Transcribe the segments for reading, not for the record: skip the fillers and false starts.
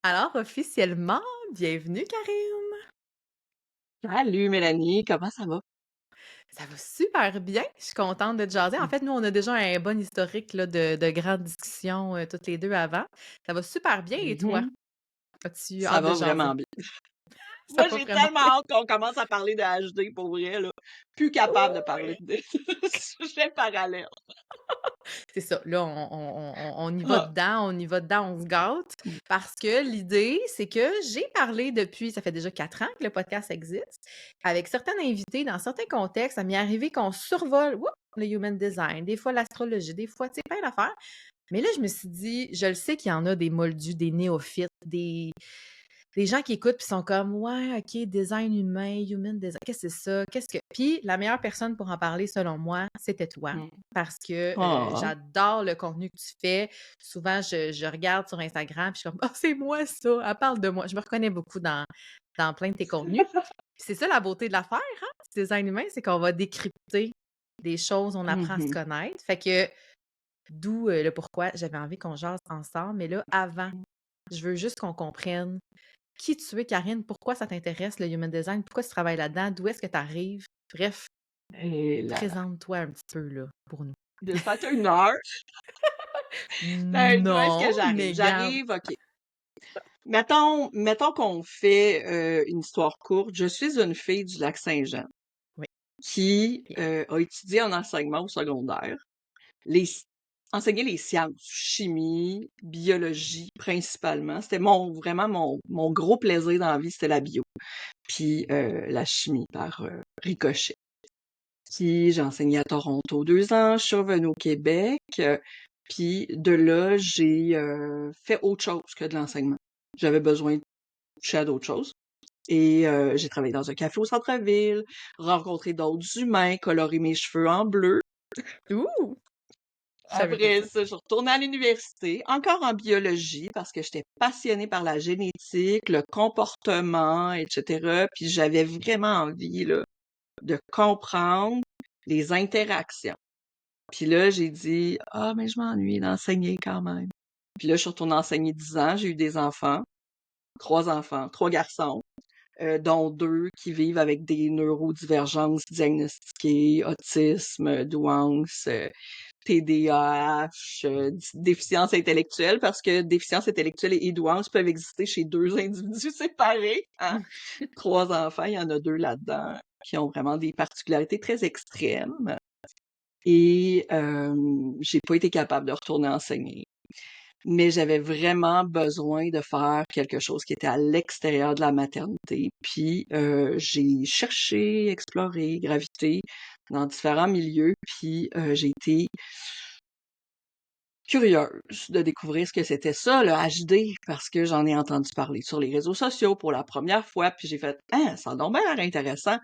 Alors officiellement, bienvenue Karim! Salut Mélanie, comment ça va? Ça va super bien, je suis contente de te jaser. En Mmh. fait, nous, on a déjà un bon historique là, de grandes discussions, toutes les 2 avant. Ça va super bien et toi? Mmh. As-tu Ça hâte de va jaser? vraiment bien. Ça Moi, va j'ai vraiment tellement bien? hâte qu'on commence à parler de HD pour vrai, là. Plus capable de parler Oui! de sujets parallèles. C'est ça, là, on y va Ah! dedans, on y va dedans, on se gâte. Mmh. Parce que l'idée, c'est que j'ai parlé depuis ça fait déjà 4 ans que le podcast existe, avec certains invités dans certains contextes. Ça m'est arrivé qu'on survole, woup, le human design, des fois l'astrologie, des fois, tu sais, plein d'affaires. Mais là, je me suis dit, je le sais qu'il y en a des moldus, des néophytes, des gens qui écoutent puis sont comme: «Ouais, OK, design humain, human design, qu'est-ce que c'est ça? Qu'est-ce que» puis la meilleure personne pour en parler selon moi, c'était toi Mmh. parce que, Ah! j'adore le contenu que tu fais. Souvent, je regarde sur Instagram puis je suis comme: «Ah, c'est moi ça, elle parle de moi». Je me reconnais beaucoup dans plein de tes contenus. Puis c'est ça la beauté de l'affaire, hein, du design humain, c'est qu'on va décrypter des choses, on apprend à se Mmh. connaître. Fait que d'où, le pourquoi j'avais envie qu'on jase ensemble. Mais là, avant, je veux juste qu'on comprenne qui tu es, Karine, pourquoi ça t'intéresse le human design, pourquoi tu travailles là-dedans, d'où est-ce que tu arrives? Bref, Et là là, présente-toi un petit peu là, pour nous. de ça fait 1 heure. Ben, d'où est-ce que Non, j'arrive? mais garde. J'arrive, OK. Mettons qu'on fait, une histoire courte. Je suis une fille du Lac-Saint-Jean Oui, qui, bien. a étudié en enseignement au secondaire. Les Enseigner les sciences, chimie, biologie principalement. C'était mon gros plaisir dans la vie, c'était la bio. Puis la chimie par ricochet. Puis j'ai enseigné à Toronto 2 ans, je suis revenue au Québec. Puis de là, j'ai fait autre chose que de l'enseignement. J'avais besoin de toucher à d'autres choses. Et j'ai travaillé dans un café au centre-ville, rencontré d'autres humains, coloré mes cheveux en bleu. Ouh! Je savais pas Après ça. ça, je suis retournée à l'université, encore en biologie, parce que j'étais passionnée par la génétique, le comportement, etc. Puis j'avais vraiment envie là, de comprendre les interactions. Puis là, j'ai dit, ah, mais je m'ennuie d'enseigner quand même. Puis là, je suis retournée enseigner 10 ans, j'ai eu des enfants, 3 garçons, dont 2 qui vivent avec des neurodivergences diagnostiquées, autisme, douance, TDAH, déficience intellectuelle, parce que déficience intellectuelle et douance peuvent exister chez 2 individus séparés, hein. 3 enfants, il y en a 2 là-dedans qui ont vraiment des particularités très extrêmes et j'ai pas été capable de retourner enseigner. Mais j'avais vraiment besoin de faire quelque chose qui était à l'extérieur de la maternité. Puis j'ai cherché, exploré, gravité dans différents milieux, puis j'ai été curieuse de découvrir ce que c'était ça, le HD, parce que j'en ai entendu parler sur les réseaux sociaux pour la première fois, puis j'ai fait «Ah, ça a donc bien l'air intéressant».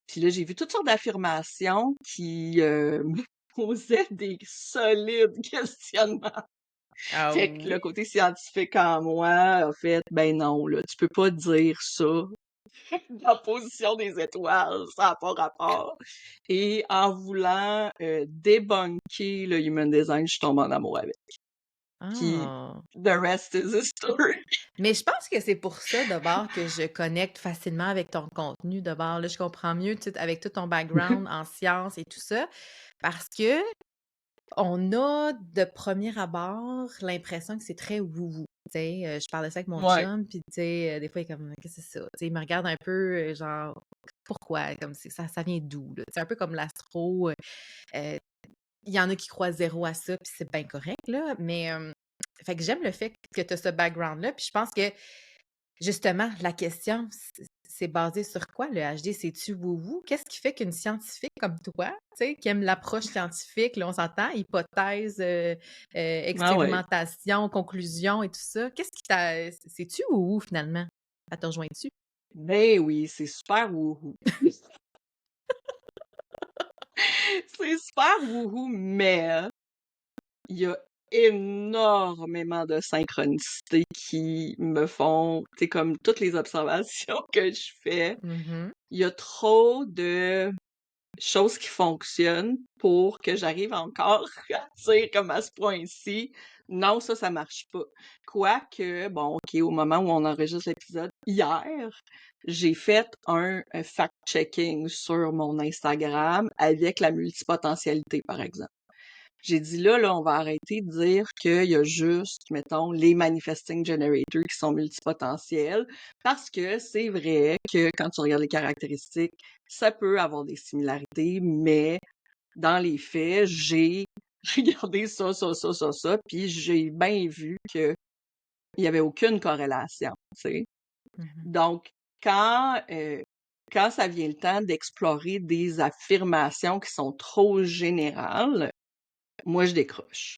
Puis là, j'ai vu toutes sortes d'affirmations qui me posaient des solides questionnements. Ah Fait que oui? le côté scientifique en moi a fait «Ben non, là, tu peux pas dire ça la position des étoiles, ça n'a pas rapport». Et en voulant débunker le human design, je tombe en amour avec. Puis Ah! the rest is history. Mais je pense que c'est pour ça, d'abord, que je connecte facilement avec ton contenu. D'abord, là, je comprends mieux, tu sais, avec tout ton background en sciences et tout ça, parce que on a de premier abord l'impression que c'est très wou-wou. Tu sais, je parle de ça avec mon Ouais. chum, puis tu sais, des fois, il est comme: «Qu'est-ce que c'est ça?» Tu sais, il me regarde un peu, genre: «Pourquoi?» Comme c'est ça vient d'où, là? C'est un peu comme l'astro, il y en a qui croient zéro à ça, puis c'est bien correct, là, mais fait que j'aime le fait que tu as ce background-là, puis je pense que justement, la question, c'est basé sur quoi le HD? C'est-tu wou-wou? Qu'est-ce qui fait qu'une scientifique comme toi, tu sais, qui aime l'approche scientifique, là, on s'entend, hypothèse, Ah ouais. expérimentation, conclusion et tout ça, qu'est-ce qui t'a c'est-tu wou-wou finalement? Ça te rejoint-tu? Ben oui, c'est super wouhou. C'est super wouhou, mais il y a énormément de synchronicités qui me font, tu sais, comme toutes les observations que je fais, Mmh. il y a trop de chose qui fonctionne pour que j'arrive encore à dire comme à ce point-ci, non, ça marche pas. Quoique, bon, OK, au moment où on enregistre l'épisode, hier, j'ai fait un fact-checking sur mon Instagram avec la multipotentialité, par exemple. J'ai dit là, on va arrêter de dire qu'il y a juste, mettons, les manifesting generators qui sont multipotentiels, parce que c'est vrai que quand tu regardes les caractéristiques, ça peut avoir des similarités, mais dans les faits, j'ai regardé ça, puis j'ai bien vu qu'il n'y avait aucune corrélation, tu sais. Mhm. Donc, quand ça vient le temps d'explorer des affirmations qui sont trop générales, moi, je décroche.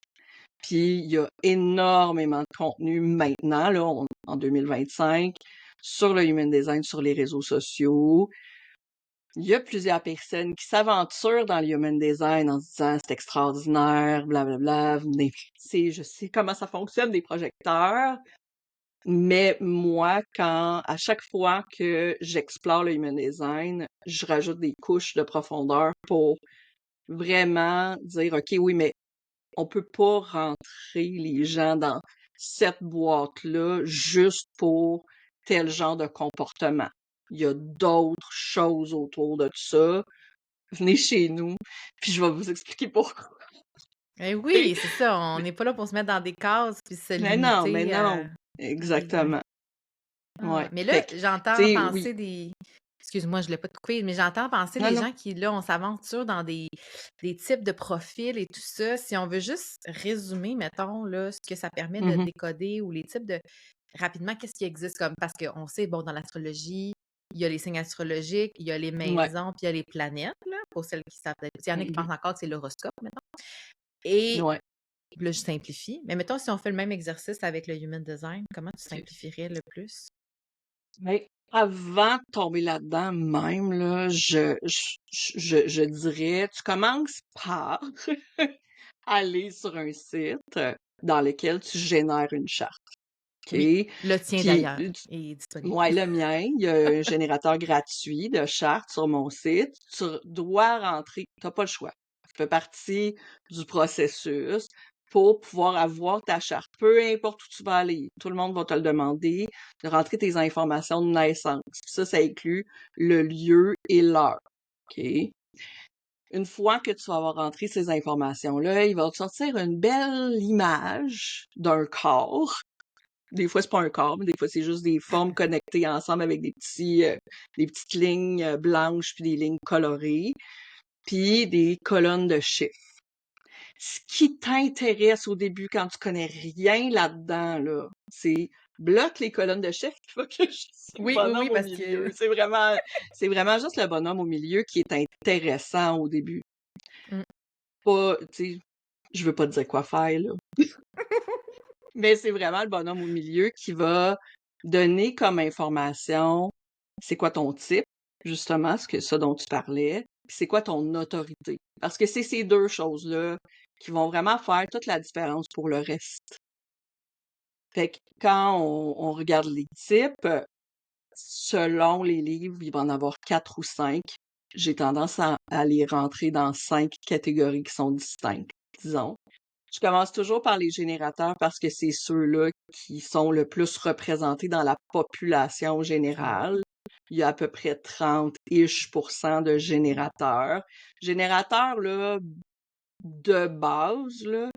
Puis, il y a énormément de contenu maintenant, là, en 2025, sur le human design, sur les réseaux sociaux. Il y a plusieurs personnes qui s'aventurent dans le human design en se disant c'est extraordinaire, blablabla, venez, je sais comment ça fonctionne, des projecteurs. Mais moi, à chaque fois que j'explore le human design, je rajoute des couches de profondeur pour vraiment dire, OK, oui, mais on peut pas rentrer les gens dans cette boîte-là juste pour tel genre de comportement. Il y a d'autres choses autour de ça. Venez chez nous, puis je vais vous expliquer pourquoi. Eh T'sais. oui, c'est ça, on n'est pas là pour se mettre dans des cases puis se Mais limiter non, à des ouais. exactement. Ah ouais, Ouais. mais Fait là, que, tu j'entends sais, oui. penser des excuse-moi, je l'ai pas te couper, mais j'entends penser Non, des non. gens qui, là, on s'aventure dans des types de profils et tout ça. Si on veut juste résumer, mettons, là, ce que ça permet de Mhm. décoder ou les types de rapidement, qu'est-ce qui existe comme parce qu'on sait, bon, dans l'astrologie, il y a les signes astrologiques, il y a les Ouais. maisons, puis il y a les planètes, là, pour celles qui savent peut-être. Il y en a qui Mhm. pensent encore que c'est l'horoscope, mettons. Et Ouais. là, je simplifie. Mais mettons, si on fait le même exercice avec le human design, comment tu OK. simplifierais le plus? Mais avant de tomber là-dedans, même, là, je dirais, tu commences par aller sur un site dans lequel tu génères une charte. OK? Oui, le tien Puis, d'ailleurs est disponible. ouais, le mien, il y a un générateur gratuit de chartes sur mon site. Tu dois rentrer, t'as pas le choix. Ça fait partie du processus pour pouvoir avoir ta charte. Peu importe où tu vas aller, tout le monde va te le demander, de rentrer tes informations de naissance. Puis ça inclut le lieu et l'heure. OK? Une fois que tu vas avoir rentré ces informations-là, il va te sortir une belle image d'un corps. Des fois, c'est pas un corps, mais des fois, c'est juste des formes connectées ensemble avec des petites lignes blanches puis des lignes colorées, puis des colonnes de chiffres. Ce qui t'intéresse au début quand tu connais rien là-dedans, là, c'est bloque les colonnes de chiffres, il faut que je dise le Oui, oui, oui, bonhomme au parce milieu. que C'est vraiment juste le bonhomme au milieu qui est intéressant au début. mmh. Pas, tu sais, je veux pas te dire quoi faire, là. Mais c'est vraiment le bonhomme au milieu qui va donner comme information, c'est quoi ton type, justement, ce dont tu parlais, puis c'est quoi ton autorité. Parce que c'est ces deux choses-là qui vont vraiment faire toute la différence pour le reste. Fait que quand on regarde les types, selon les livres, il va en avoir 4 ou 5. J'ai tendance à les rentrer dans 5 catégories qui sont distinctes, disons. Je commence toujours par les générateurs parce que c'est ceux-là qui sont le plus représentés dans la population OK. générale. Il y a à peu près 30-ish% de générateurs. Générateurs, là, de base, là,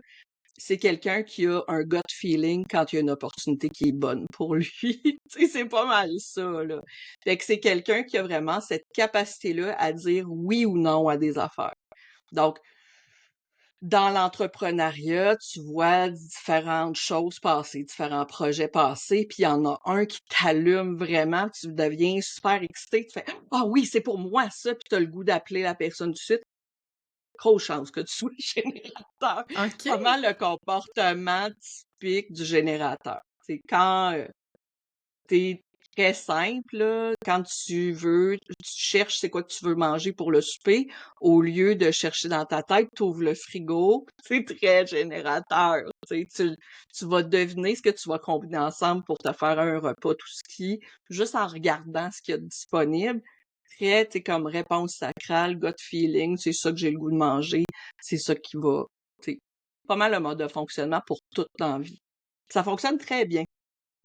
c'est quelqu'un qui a un gut feeling quand il y a une opportunité qui est bonne pour lui. Tu sais, c'est pas mal ça, là. Fait que c'est quelqu'un qui a vraiment cette capacité-là à dire oui ou non à des affaires. Donc, dans l'entrepreneuriat, tu vois différentes choses passer, différents projets passer, puis il y en a un qui t'allume vraiment, tu deviens super excité, tu fais ah oui, c'est pour moi ça, puis tu as le goût d'appeler la personne tout de suite. Grosse chance que tu sois générateur. OK! Pas mal le comportement typique du générateur. C'est quand c'est très simple, là. Quand tu cherches c'est quoi que tu veux manger pour le souper, au lieu de chercher dans ta tête, tu ouvres le frigo. C'est très générateur. Tu vas deviner ce que tu vas combiner ensemble pour te faire un repas tout ski, juste en regardant ce qu'il y a de disponible. très, tu sais, comme réponse sacrale, gut feeling, c'est ça que j'ai le goût de manger, c'est ça qui va, tu sais, pas mal le mode de fonctionnement pour toute dans la vie. Ça fonctionne très bien,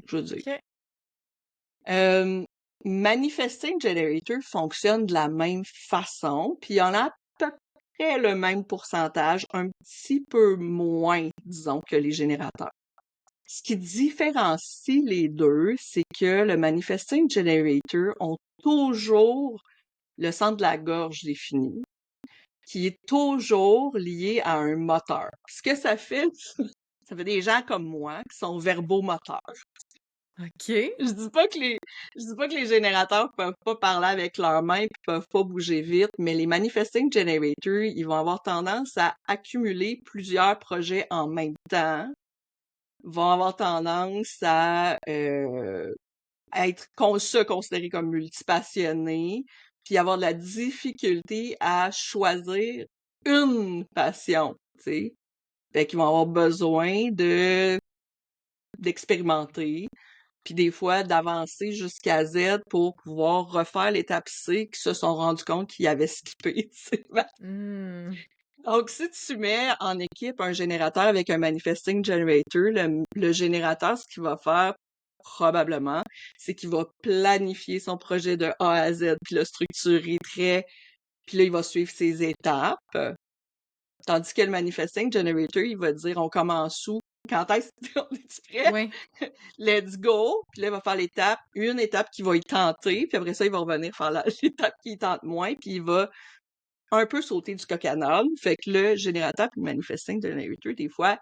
je veux dire. OK. Euh, Manifesting Generator fonctionne de la même façon, puis il en a à peu près le même pourcentage, un petit peu moins, disons, que les générateurs. Ce qui différencie les deux, c'est que le Manifesting Generator ont toujours le centre de la gorge défini, qui est toujours lié à un moteur. Ce que ça fait, ça fait des gens comme moi qui sont verbomoteurs. OK. Je dis pas que je dis pas que les générateurs peuvent pas parler avec leurs mains puis peuvent pas bouger vite, mais les manifesting generators, ils vont avoir tendance à accumuler plusieurs projets en même temps, vont avoir tendance à se considérer comme multipassionnés, puis avoir de la difficulté à choisir une passion, tu sais. Fait qu'ils vont avoir besoin d'expérimenter, puis des fois d'avancer jusqu'à Z pour pouvoir refaire l'étape C qu'ils se sont rendus compte qu'ils avaient skippé, tu sais. Mmh. Donc, si tu mets en équipe un générateur avec un manifesting generator, le générateur, ce qu'il va faire probablement, c'est qu'il va planifier son projet de A à Z, puis le structurer puis là, il va suivre ses étapes. Tandis que le manifesting generator, il va dire, on commence où? Quand est-ce qu'on est prêt? Ouais. Let's go! Puis là, il va faire une étape qui va y tenter, puis après ça, il va revenir faire l'étape qui y tente moins, puis il va un peu sauter du coq à l'âne. Fait que le générateur et le manifesting generator, des fois,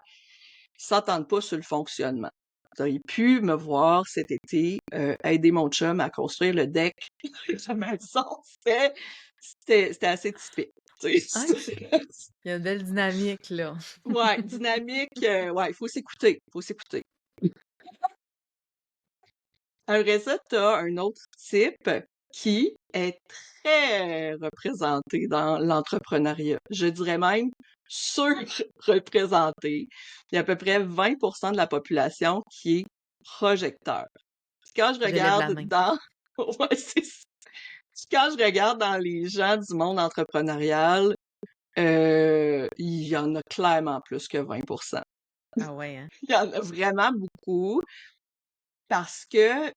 ils s'entendent pas sur le fonctionnement. Vous auriez pu me voir cet été aider mon chum à construire le deck de sa maison. C'était assez typique. Tu sais. OK. Il y a une belle dynamique, là. Ouais, dynamique, ouais, il faut s'écouter, faut s'écouter. Après ça, t'as un autre type qui est très représenté dans l'entrepreneuriat. Je dirais même surreprésenté. Il y a à peu près 20% de la population qui est projecteur. Puis quand je Je lève la regarde main. dans, ouais, c'est ça. Puis quand je regarde dans les gens du monde entrepreneurial, il y en a clairement plus que 20%. Ah ouais, hein? Il y en a vraiment beaucoup. Parce que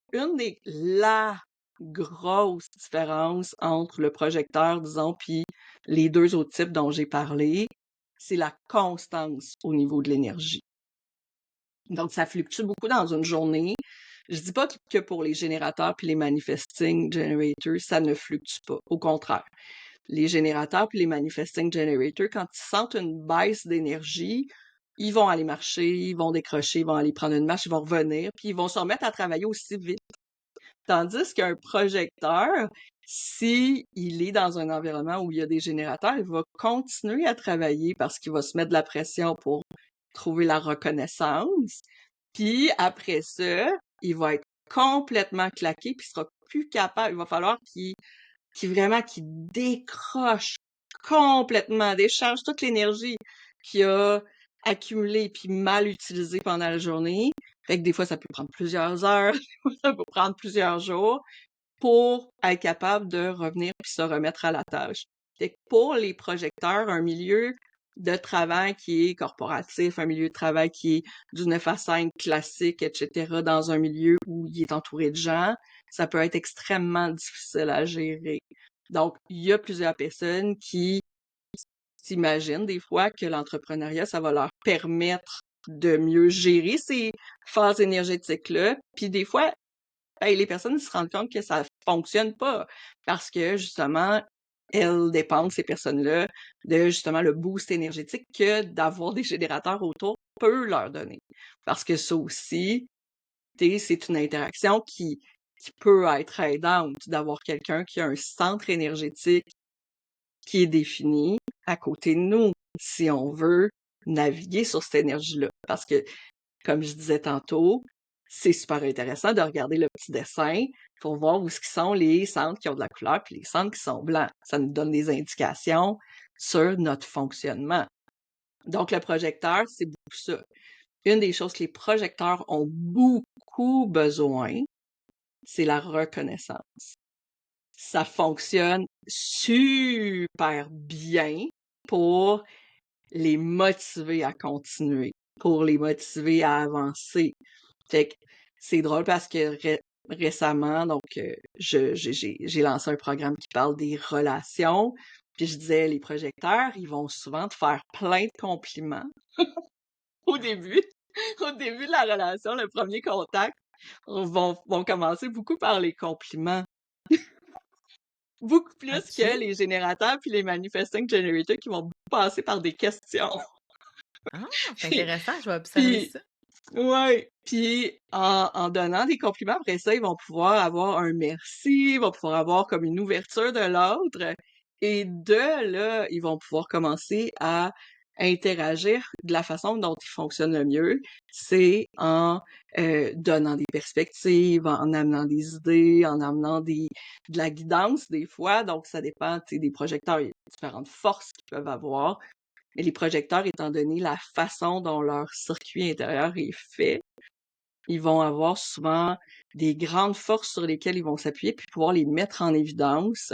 la grosse différence entre le projecteur, disons, puis les deux autres types dont j'ai parlé, c'est la constance au niveau de l'énergie. Donc, ça fluctue beaucoup dans une journée. Je dis pas que pour les générateurs puis les manifesting generators, ça ne fluctue pas. Au contraire. Les générateurs puis les manifesting generators, quand ils sentent une baisse d'énergie, ils vont aller marcher, ils vont décrocher, ils vont aller prendre une marche, ils vont revenir, puis ils vont se remettre à travailler aussi vite. Tandis qu'un projecteur, si il est dans un environnement où il y a des générateurs, il va continuer à travailler parce qu'il va se mettre de la pression pour trouver la reconnaissance. Puis après ça, il va être complètement claqué, puis il sera plus capable. Il va falloir qu'il décroche complètement, décharge toute l'énergie qu'il a accumulée puis mal utilisée pendant la journée. Fait que des fois, ça peut prendre plusieurs heures, ça peut prendre plusieurs jours pour être capable de revenir puis se remettre à la tâche. Fait que pour les projecteurs, un milieu de travail qui est corporatif, un milieu de travail qui est du 9 à 5 classique, etc., dans un milieu où il est entouré de gens, ça peut être extrêmement difficile à gérer. Donc, il y a plusieurs personnes qui s'imaginent des fois que l'entrepreneuriat, ça va leur permettre de mieux gérer ces phases énergétiques-là. Puis des fois, ben, les personnes se rendent compte que ça fonctionne pas parce que justement, elles dépendent, ces personnes-là, de justement le boost énergétique que d'avoir des générateurs autour peut leur donner. Parce que ça aussi, c'est une interaction qui peut être aidante d'avoir quelqu'un qui a un centre énergétique qui est défini à côté de nous, si on veut naviguer sur cette énergie-là. Parce que comme je disais tantôt, c'est super intéressant de regarder le petit dessin pour voir où sont les centres qui ont de la couleur puis les centres qui sont blancs. Ça nous donne des indications sur notre fonctionnement. Donc, le projecteur, c'est beaucoup ça. Une des choses que les projecteurs ont beaucoup besoin, c'est la reconnaissance. ça fonctionne super bien pour les motiver à continuer, pour les motiver à avancer. Fait que c'est drôle parce que récemment, donc, j'ai lancé un programme qui parle des relations. Puis je disais, les projecteurs, ils vont souvent te faire plein de compliments au début. Au début de la relation, le premier contact, vont commencer beaucoup par les compliments. Beaucoup plus que OK. les générateurs puis les manifesting generators qui vont passer par des questions. Ah, c'est Puis, intéressant, je vais observer puis ça. ouais, puis en donnant des compliments, après ça, ils vont pouvoir avoir un merci, ils vont pouvoir avoir comme une ouverture de l'autre. Et de là, ils vont pouvoir commencer à interagir de la façon dont ils fonctionnent le mieux. C'est en donnant des perspectives, en amenant des idées, en amenant de la guidance des fois. Donc, ça dépend, tu sais, des projecteurs. Il y a différentes forces qu'ils peuvent avoir. Mais les projecteurs, étant donné la façon dont leur circuit intérieur est fait, ils vont avoir souvent des grandes forces sur lesquelles ils vont s'appuyer puis pouvoir les mettre en évidence.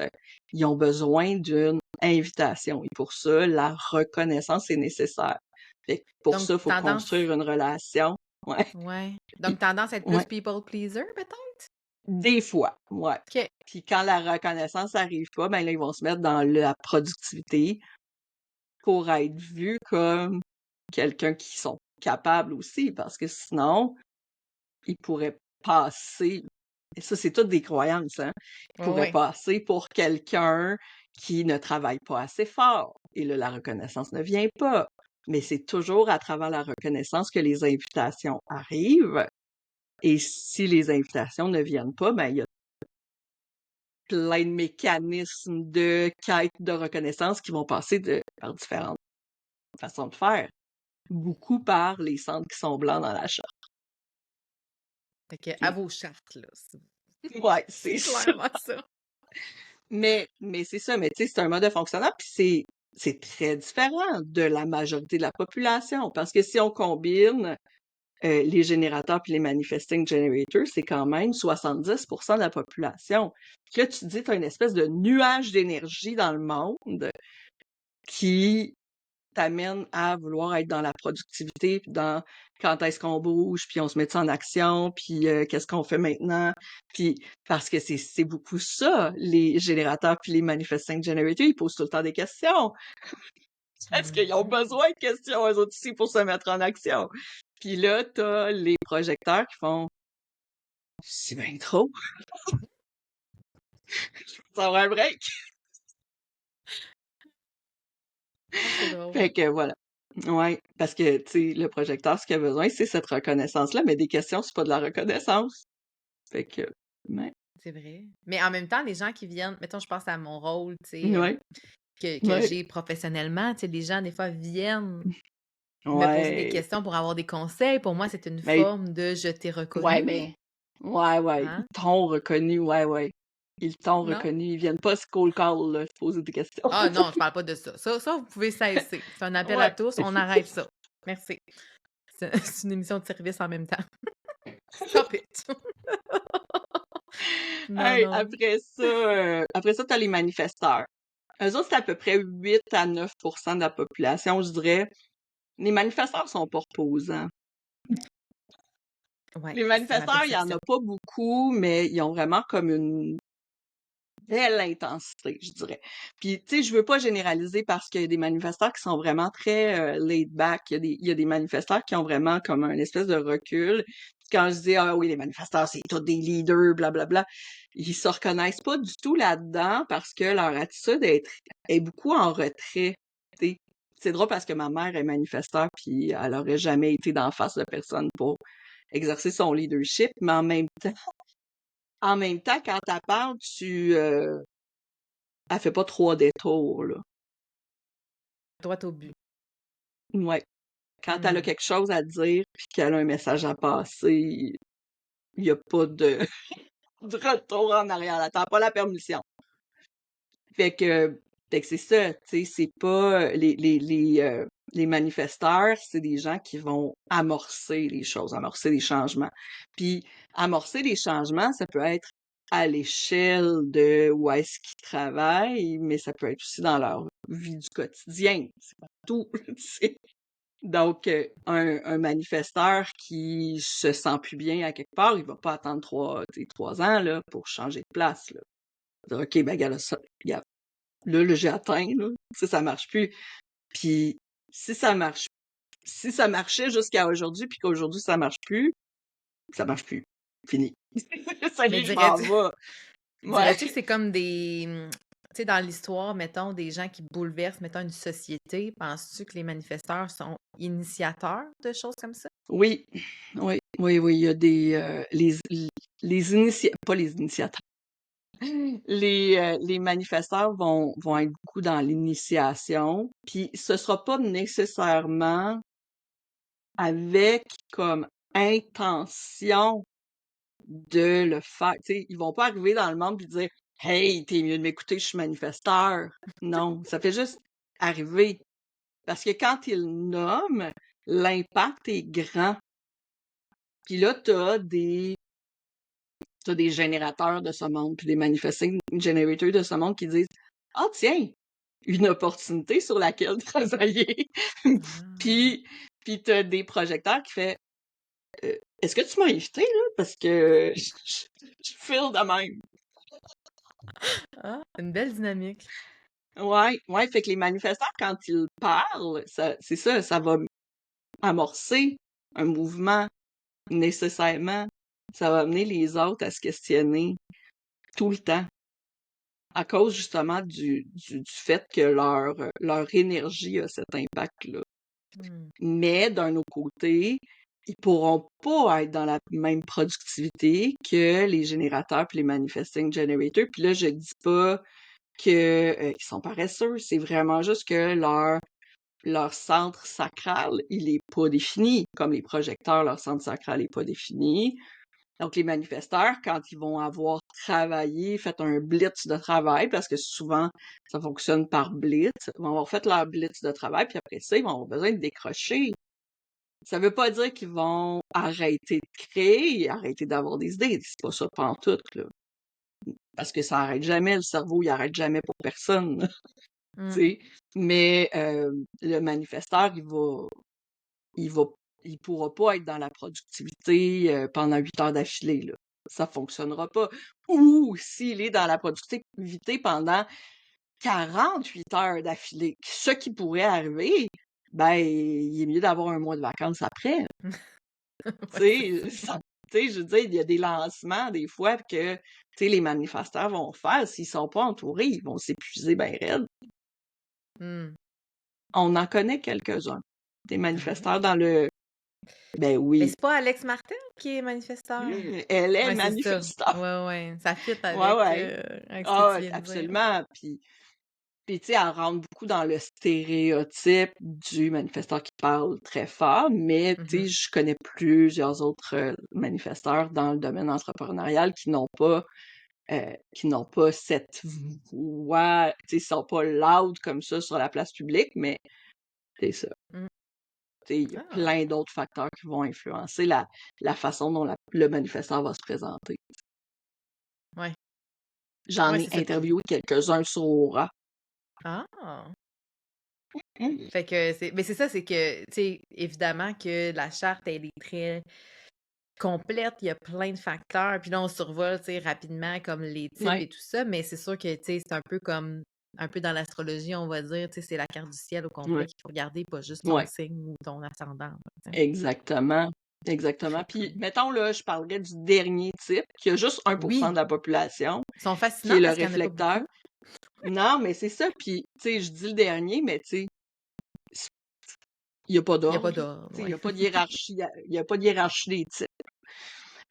Ils ont besoin d'une invitation et pour ça, la reconnaissance est nécessaire. Fait que pour Donc, ça, il faut tendance construire une relation. Ouais. ouais. Puis, Donc, tendance à être plus ouais. people pleaser, peut-être? Des fois, ouais. OK. Puis quand la reconnaissance arrive pas, ben là, ils vont se mettre dans la productivité pour être vus comme quelqu'un qui sont capables aussi, parce que sinon, ils pourraient passer, et ça, c'est toutes des croyances, hein, ils Ouais, pourraient ouais. passer pour quelqu'un qui ne travaille pas assez fort. Et là, la reconnaissance ne vient pas. Mais c'est toujours à travers la reconnaissance que les invitations arrivent. Et si les invitations ne viennent pas, ben, il y a plein de mécanismes de quête de reconnaissance qui vont passer par différentes façons de faire. Beaucoup par les centres qui sont blancs dans la charte. Fait que à Et vos chartes, là. ouais, C'est c'est ça. clairement ça. Mais c'est ça, mais tu sais, c'est un mode de fonctionnement, puis c'est très différent de la majorité de la population. Parce que si on combine les générateurs puis les manifesting generators, c'est quand même 70% de la population. Puis là, tu te dis, tu as une espèce de nuage d'énergie dans le monde qui t'amène à vouloir être dans la productivité, puis dans quand est-ce qu'on bouge, puis on se met ça en action, puis qu'est-ce qu'on fait maintenant, puis parce que c'est beaucoup ça, les générateurs puis les manifesting generators, ils posent tout le temps des questions. Est-ce qu'ils ont Mhm. besoin de questions, eux autres aussi, pour se mettre en action? Puis là, t'as les projecteurs qui font c'est bien trop, ça va un break. Ah, c'est drôle. Fait que voilà. Ouais, parce que, tu sais, le projecteur, ce qu'il a besoin, c'est cette reconnaissance-là, mais des questions, c'est pas de la reconnaissance. Fait que, ouais. C'est vrai. Mais en même temps, les gens qui viennent, mettons, je pense à mon rôle, tu sais, Ouais, que ouais, j'ai professionnellement, tu sais, les gens, des fois, viennent me poser des ouais. questions pour avoir des conseils. Pour moi, c'est une Mais, forme de je t'ai ouais, reconnu, mais, ouais, ouais. Ils hein? t'ont reconnu, ouais, ouais. Ils t'ont Non? reconnu. Ils viennent pas se cold call, là, se poser des questions. Ah non, je parle pas de ça. Ça, vous pouvez cesser. C'est un appel à Ouais. tous, on arrête ça. Merci. C'est c'est une émission de service en même temps. Stop it. Non, Hey, non. après ça, t'as les manifesteurs. Eux autres, c'est à peu près 8 à 9% de la population, je dirais. Les manifesteurs sont pas reposants. Ouais, Les c'est ma manifesteurs, il y en perception. a pas beaucoup, mais ils ont vraiment comme une belle intensité, je dirais. Puis, tu sais, je veux pas généraliser parce qu'il y a des manifestants qui sont vraiment très laid back. Il y a des manifestants qui ont vraiment comme un espèce de recul. Puis quand je dis, ah oui, les manifestants, c'est tous des leaders, blablabla, ils se reconnaissent pas du tout là-dedans parce que leur attitude est beaucoup en retrait. Tu sais. C'est drôle parce que ma mère est manifesteur puis elle aurait jamais été d'en face de personne pour exercer son leadership, mais en même temps, quand elle parle, elle fait pas 3 détours, là. Droit au but. Ouais. Quand elle a Hmm. quelque chose à dire puis qu'elle a un message à passer, il y a pas de de retour en arrière. Elle attend pas la permission. Fait que, fait que c'est ça, tu sais, c'est pas les manifesteurs, c'est des gens qui vont amorcer les choses, amorcer les changements. Puis amorcer les changements, ça peut être à l'échelle de où est-ce qu'ils travaillent, mais ça peut être aussi dans leur vie du quotidien. C'est pas tout, tu sais. Donc, un manifesteur qui se sent plus bien à quelque part, il va pas attendre 3 ans là, pour changer de place. Là. Dire, OK, ben regarde, regarde, là, j'ai atteint, là, ça marche plus. Puis si ça marche, si ça marchait jusqu'à aujourd'hui, puis qu'aujourd'hui ça marche plus, ça marche plus. Fini. Mais Salut, je m'en vais. Ouais. dirais-tu que c'est comme des, tu sais, dans l'histoire, mettons, des gens qui bouleversent, mettons, une société, penses-tu que les manifesteurs sont initiateurs de choses comme ça? Oui, oui, il y a pas les initiateurs. Les manifestants vont être beaucoup dans l'initiation, puis ce sera pas nécessairement avec comme intention de le faire. Tu sais, ils vont pas arriver dans le monde puis dire Hey, t'es mieux de m'écouter, je suis manifesteur. Non, ça fait juste arriver. Parce que quand ils nomment, l'impact est grand. Puis là, t'as des générateurs de ce monde, puis des manifesting generators de ce monde qui disent Ah, tiens, une opportunité sur laquelle travailler. Ah. puis, puis t'as des projecteurs qui fait Est-ce que tu m'as invité, là? Parce que je feel de même. Ah, une belle dynamique. Ouais, fait que les manifestants, quand ils parlent, c'est ça, ça va amorcer un mouvement nécessairement. Ça va amener les autres à se questionner tout le temps. À cause justement du fait que leur énergie a cet impact-là. Hmm. Mais d'un autre côté, ils pourront pas être dans la même productivité que les générateurs puis les manifesting generators. Puis là, je dis pas que ils sont paresseux, c'est vraiment juste que leur centre sacral, il est pas défini. Comme les projecteurs, leur centre sacral est pas défini. Donc, les manifesteurs, quand ils vont avoir travaillé, fait un blitz de travail, parce que souvent, ça fonctionne par blitz, ils vont avoir fait leur blitz de travail, puis après ça, ils vont avoir besoin de décrocher. Ça veut pas dire qu'ils vont arrêter de créer, arrêter d'avoir des idées. C'est pas ça pantoute, là. Parce que ça arrête jamais, le cerveau, il arrête jamais pour personne, tu Hmm. sais. Mais le manifesteur, il va, il pourra pas être dans la productivité pendant 8 heures d'affilée, là. Ça fonctionnera pas. Ou s'il est dans la productivité pendant 48 heures d'affilée, ce qui pourrait arriver, ben, il est mieux d'avoir un mois de vacances après. Tu Ouais, c'est sais, ça. tu sais, je veux dire, il y a des lancements des fois que, tu sais, les manifestants vont faire. S'ils sont pas entourés, ils vont s'épuiser bien raide. Hmm. On en connaît quelques-uns, des Ah. manifesteurs dans le... Ben Mais oui, c'est pas Alex Martin qui est manifesteur? elle est Ouais, c'est ça. manifesteur. Ouais, ouais. Ça fit Ouais, ouais. avec ce que Ah, tu ouais, viens de dire. absolument. Puis tu sais, elle rentre beaucoup dans le stéréotype du manifesteur qui parle très fort, mais tu sais, Mhm. je connais plusieurs autres manifesteurs dans le domaine entrepreneurial qui n'ont pas cette voix, tu sais, ils sont pas loud comme ça sur la place publique, mais c'est ça. Hmm. Tu sais, il y a Ah, plein d'autres facteurs qui vont influencer la façon dont le manifestant va se présenter. ouais. J'en Ouais, ai c'est ça. Puis, interviewé quelques-uns sur Aura. ah. Mm. Fait que c'est. Mais c'est ça, c'est que, tu sais, évidemment que la charte, elle est très complète, il y a plein de facteurs, puis là, on survole, tu sais, rapidement comme les types Ouais, et tout ça, mais c'est sûr que, tu sais, c'est un peu comme, un peu dans l'astrologie, on va dire, tu sais, c'est la carte du ciel au complet ouais, qu'il faut regarder, pas juste ton ouais, signe ou ton ascendant, tu sais. exactement. Exactement. Fait Puis, comme... mettons, là, je parlerais du dernier type, qui a juste 1% Oui, de la population, ils sont qui est fascinants le parce qu'il n'y en a pas réflecteur. beaucoup. Non, mais c'est ça. Puis, tu sais, je dis le dernier, mais tu sais, il n'y a pas Il n'y a pas d'ordre. Tu d'ordre, sais, il ouais. n'y a pas de hiérarchie, il y a pas de hiérarchie des types.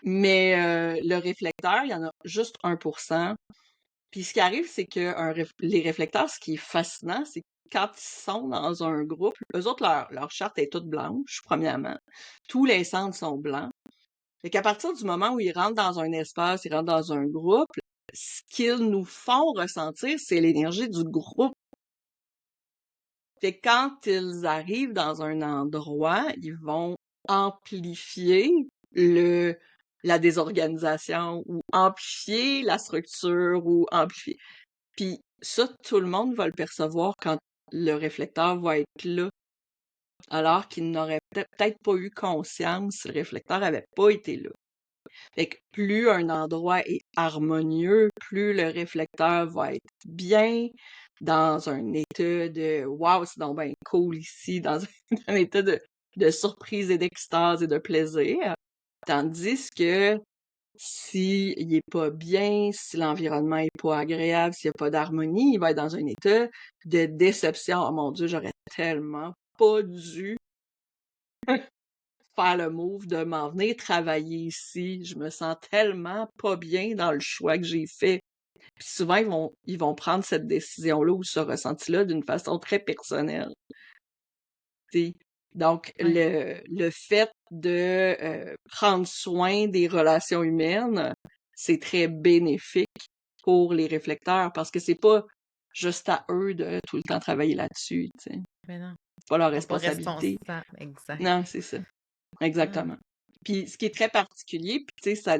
Mais le réflecteur, il y en a juste 1%. Puis ce qui arrive, c'est que les réflecteurs, ce qui est fascinant, c'est que quand ils sont dans un groupe, eux autres, leur charte est toute blanche, premièrement. Tous les centres sont blancs. Fait qu'à partir du moment où ils rentrent dans un espace, ils rentrent dans un groupe, ce qu'ils nous font ressentir, c'est l'énergie du groupe. Fait que quand ils arrivent dans un endroit, ils vont amplifier le la désorganisation ou amplifier la structure ou amplifier. Puis ça, tout le monde va le percevoir quand le réflecteur va être là, alors qu'il n'aurait peut-être pas eu conscience si le réflecteur avait pas été là. Fait que plus un endroit est harmonieux, plus le réflecteur va être bien, dans un état de wow, c'est donc bien cool ici, dans un état de surprise et d'extase et de plaisir. Tandis que si il est pas bien, si l'environnement est pas agréable, s'il y a pas d'harmonie, il va être dans un état de déception. Oh mon Dieu, j'aurais tellement pas dû faire le move de m'en venir travailler ici. Je me sens tellement pas bien dans le choix que j'ai fait. Puis souvent, ils vont prendre cette décision-là ou ce ressenti-là d'une façon très personnelle. T'sais. Donc, Ouais. le fait de prendre soin des relations humaines, c'est très bénéfique pour les réflecteurs parce que c'est pas juste à eux de tout le temps travailler là-dessus, tu sais. Mais non, C'est pas leur ils sont pas responsabilité. responsables. Exact. Non, c'est ça. Ah. Exactement. Puis ce qui est très particulier, puis tu sais,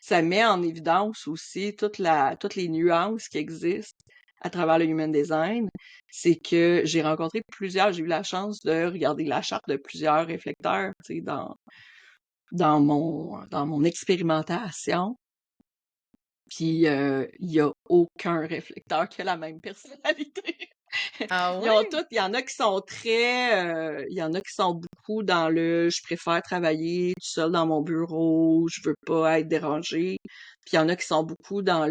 ça met en évidence aussi toutes les nuances qui existent à travers le human design, c'est que j'ai eu la chance de regarder la charte de plusieurs réflecteurs, tu sais, dans mon expérimentation. Puis il y a aucun réflecteur qui a la même personnalité. Ah Ils ont ouais? toutes, il y en a qui sont il y en a qui sont beaucoup dans je préfère travailler tout seul dans mon bureau, je veux pas être dérangé. Puis il y en a qui sont beaucoup dans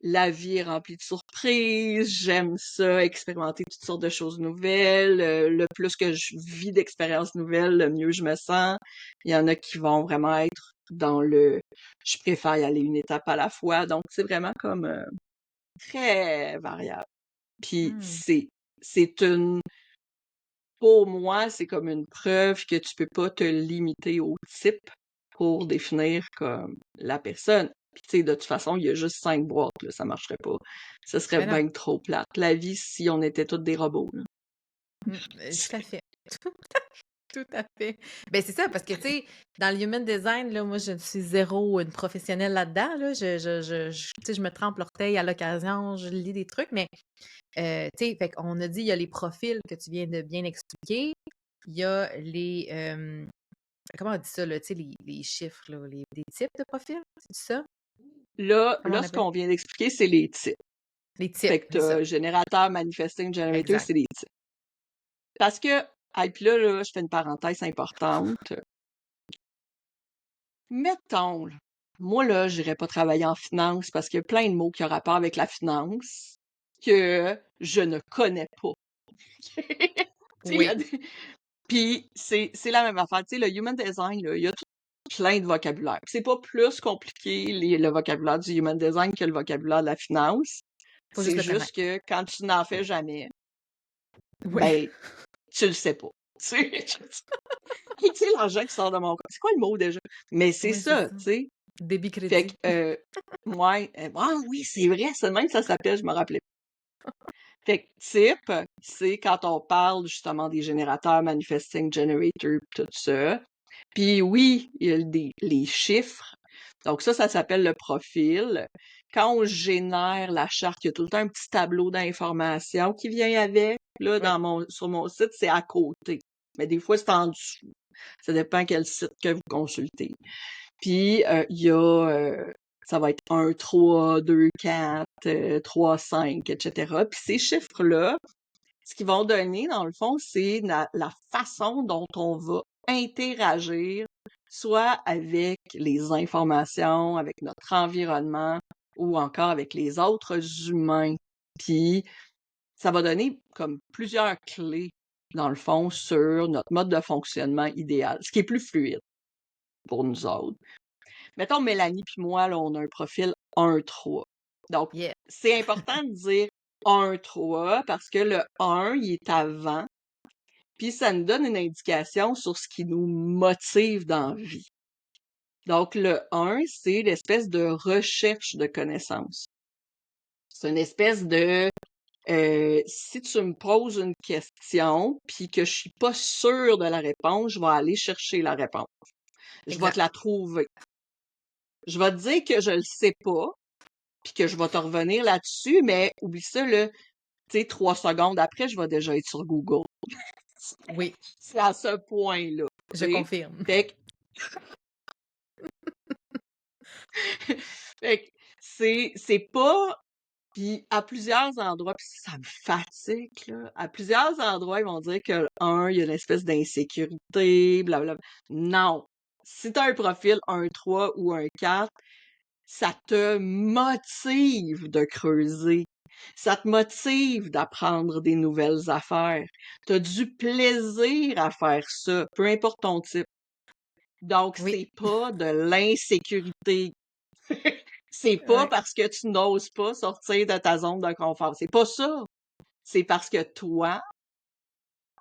la vie est remplie de surprises, j'aime ça, expérimenter toutes sortes de choses nouvelles. Le plus que je vis d'expériences nouvelles, le mieux je me sens. Il y en a qui vont vraiment être dans je préfère y aller une étape à la fois. Donc c'est vraiment comme très variable. Puis Hmm. c'est pour moi, c'est comme une preuve que tu peux pas te limiter au type pour définir comme la personne. Puis tu sais, de toute façon, il y a juste 5 boîtes, là, ça marcherait pas. Ça serait Mais non. bien trop plate. La vie, si on était tous des robots, là. Tout à fait. Tout à fait. Ben c'est ça, parce que, tu sais, dans le human design, là, moi, je suis zéro une professionnelle là-dedans, là. Tu sais, je me trempe l'orteil à l'occasion, je lis des trucs, mais, tu sais, fait qu'on a dit, il y a les profils que tu viens de bien expliquer. Il y a comment on dit ça, là, tu sais, les chiffres, là, des types de profils, c'est ça? Comment Là, on ce appelle? qu'on vient d'expliquer, c'est les types. Les Fait types, que c'est ça. t'as générateur, manifesting, generator, Exact. c'est les types. Parce que, ah, puis là, je fais une parenthèse importante. Mettons, là, moi, là, j'irais pas travailler en finance parce qu'il y a plein de mots qui ont rapport avec la finance que je ne connais pas. Tu sais, il y a Oui. Puis c'est la même affaire. Tu sais, le human design, là, il y a plein de vocabulaire. C'est pas plus compliqué le vocabulaire du human design que le vocabulaire de la finance. Faut juste C'est le juste connaître. que quand tu n'en fais jamais, Oui. ben, tu le sais pas. Tu sais, l'argent qui sort de mon compte. C'est quoi le mot déjà? Mais c'est Oui, c'est ça, ça. tu sais. Débit Fait que, crédit. ouais, ah oui, c'est vrai, c'est de même que ça s'appelle, je me rappelais. Fait que type, c'est quand on parle justement des générateurs, manifesting generator, tout ça. Puis oui, il y a les chiffres. Donc ça s'appelle le profil. Quand on génère la charte, il y a tout le temps un petit tableau d'informations qui vient avec. Là, Oui. sur mon site, c'est à côté. Mais des fois, c'est en dessous. Ça dépend quel site que vous consultez. Puis, il y a, ça va être 1, 3, 2, 4, 3, 5, etc. Puis ces chiffres-là, ce qu'ils vont donner, dans le fond, c'est la façon dont on va interagir, soit avec les informations, avec notre environnement, ou encore avec les autres humains. Puis, ça va donner comme plusieurs clés, dans le fond, sur notre mode de fonctionnement idéal, ce qui est plus fluide pour nous autres. Mettons, Mélanie puis moi, là, on a un profil 1-3. Donc, Yeah. c'est important de dire 1-3 parce que le 1, il est avant, puis ça nous donne une indication sur ce qui nous motive dans la vie. Donc, le 1, c'est l'espèce de recherche de connaissances. C'est une espèce de si tu me poses une question puis que je suis pas sûre de la réponse, je vais aller chercher la réponse. Je vais te Exact. la trouver. Je vais te dire que je le sais pas, puis que je vais te revenir là-dessus, mais oublie ça, là, tu sais, 3 secondes après, je vais déjà être sur Google. Oui, C'est à ce point-là, je tu sais. confirme. Fait que, fait que c'est pas. Puis à plusieurs endroits, puis ça me fatigue, là. À plusieurs endroits, ils vont dire que, il y a une espèce d'insécurité, blablabla. Non. Si t'as un profil 1-3 ou un 4, ça te motive de creuser. Ça te motive d'apprendre des nouvelles affaires. T'as du plaisir à faire ça, peu importe ton type. Donc, Oui, c'est pas de l'insécurité. C'est pas ouais, parce que tu n'oses pas sortir de ta zone de confort. C'est pas ça. C'est parce que toi,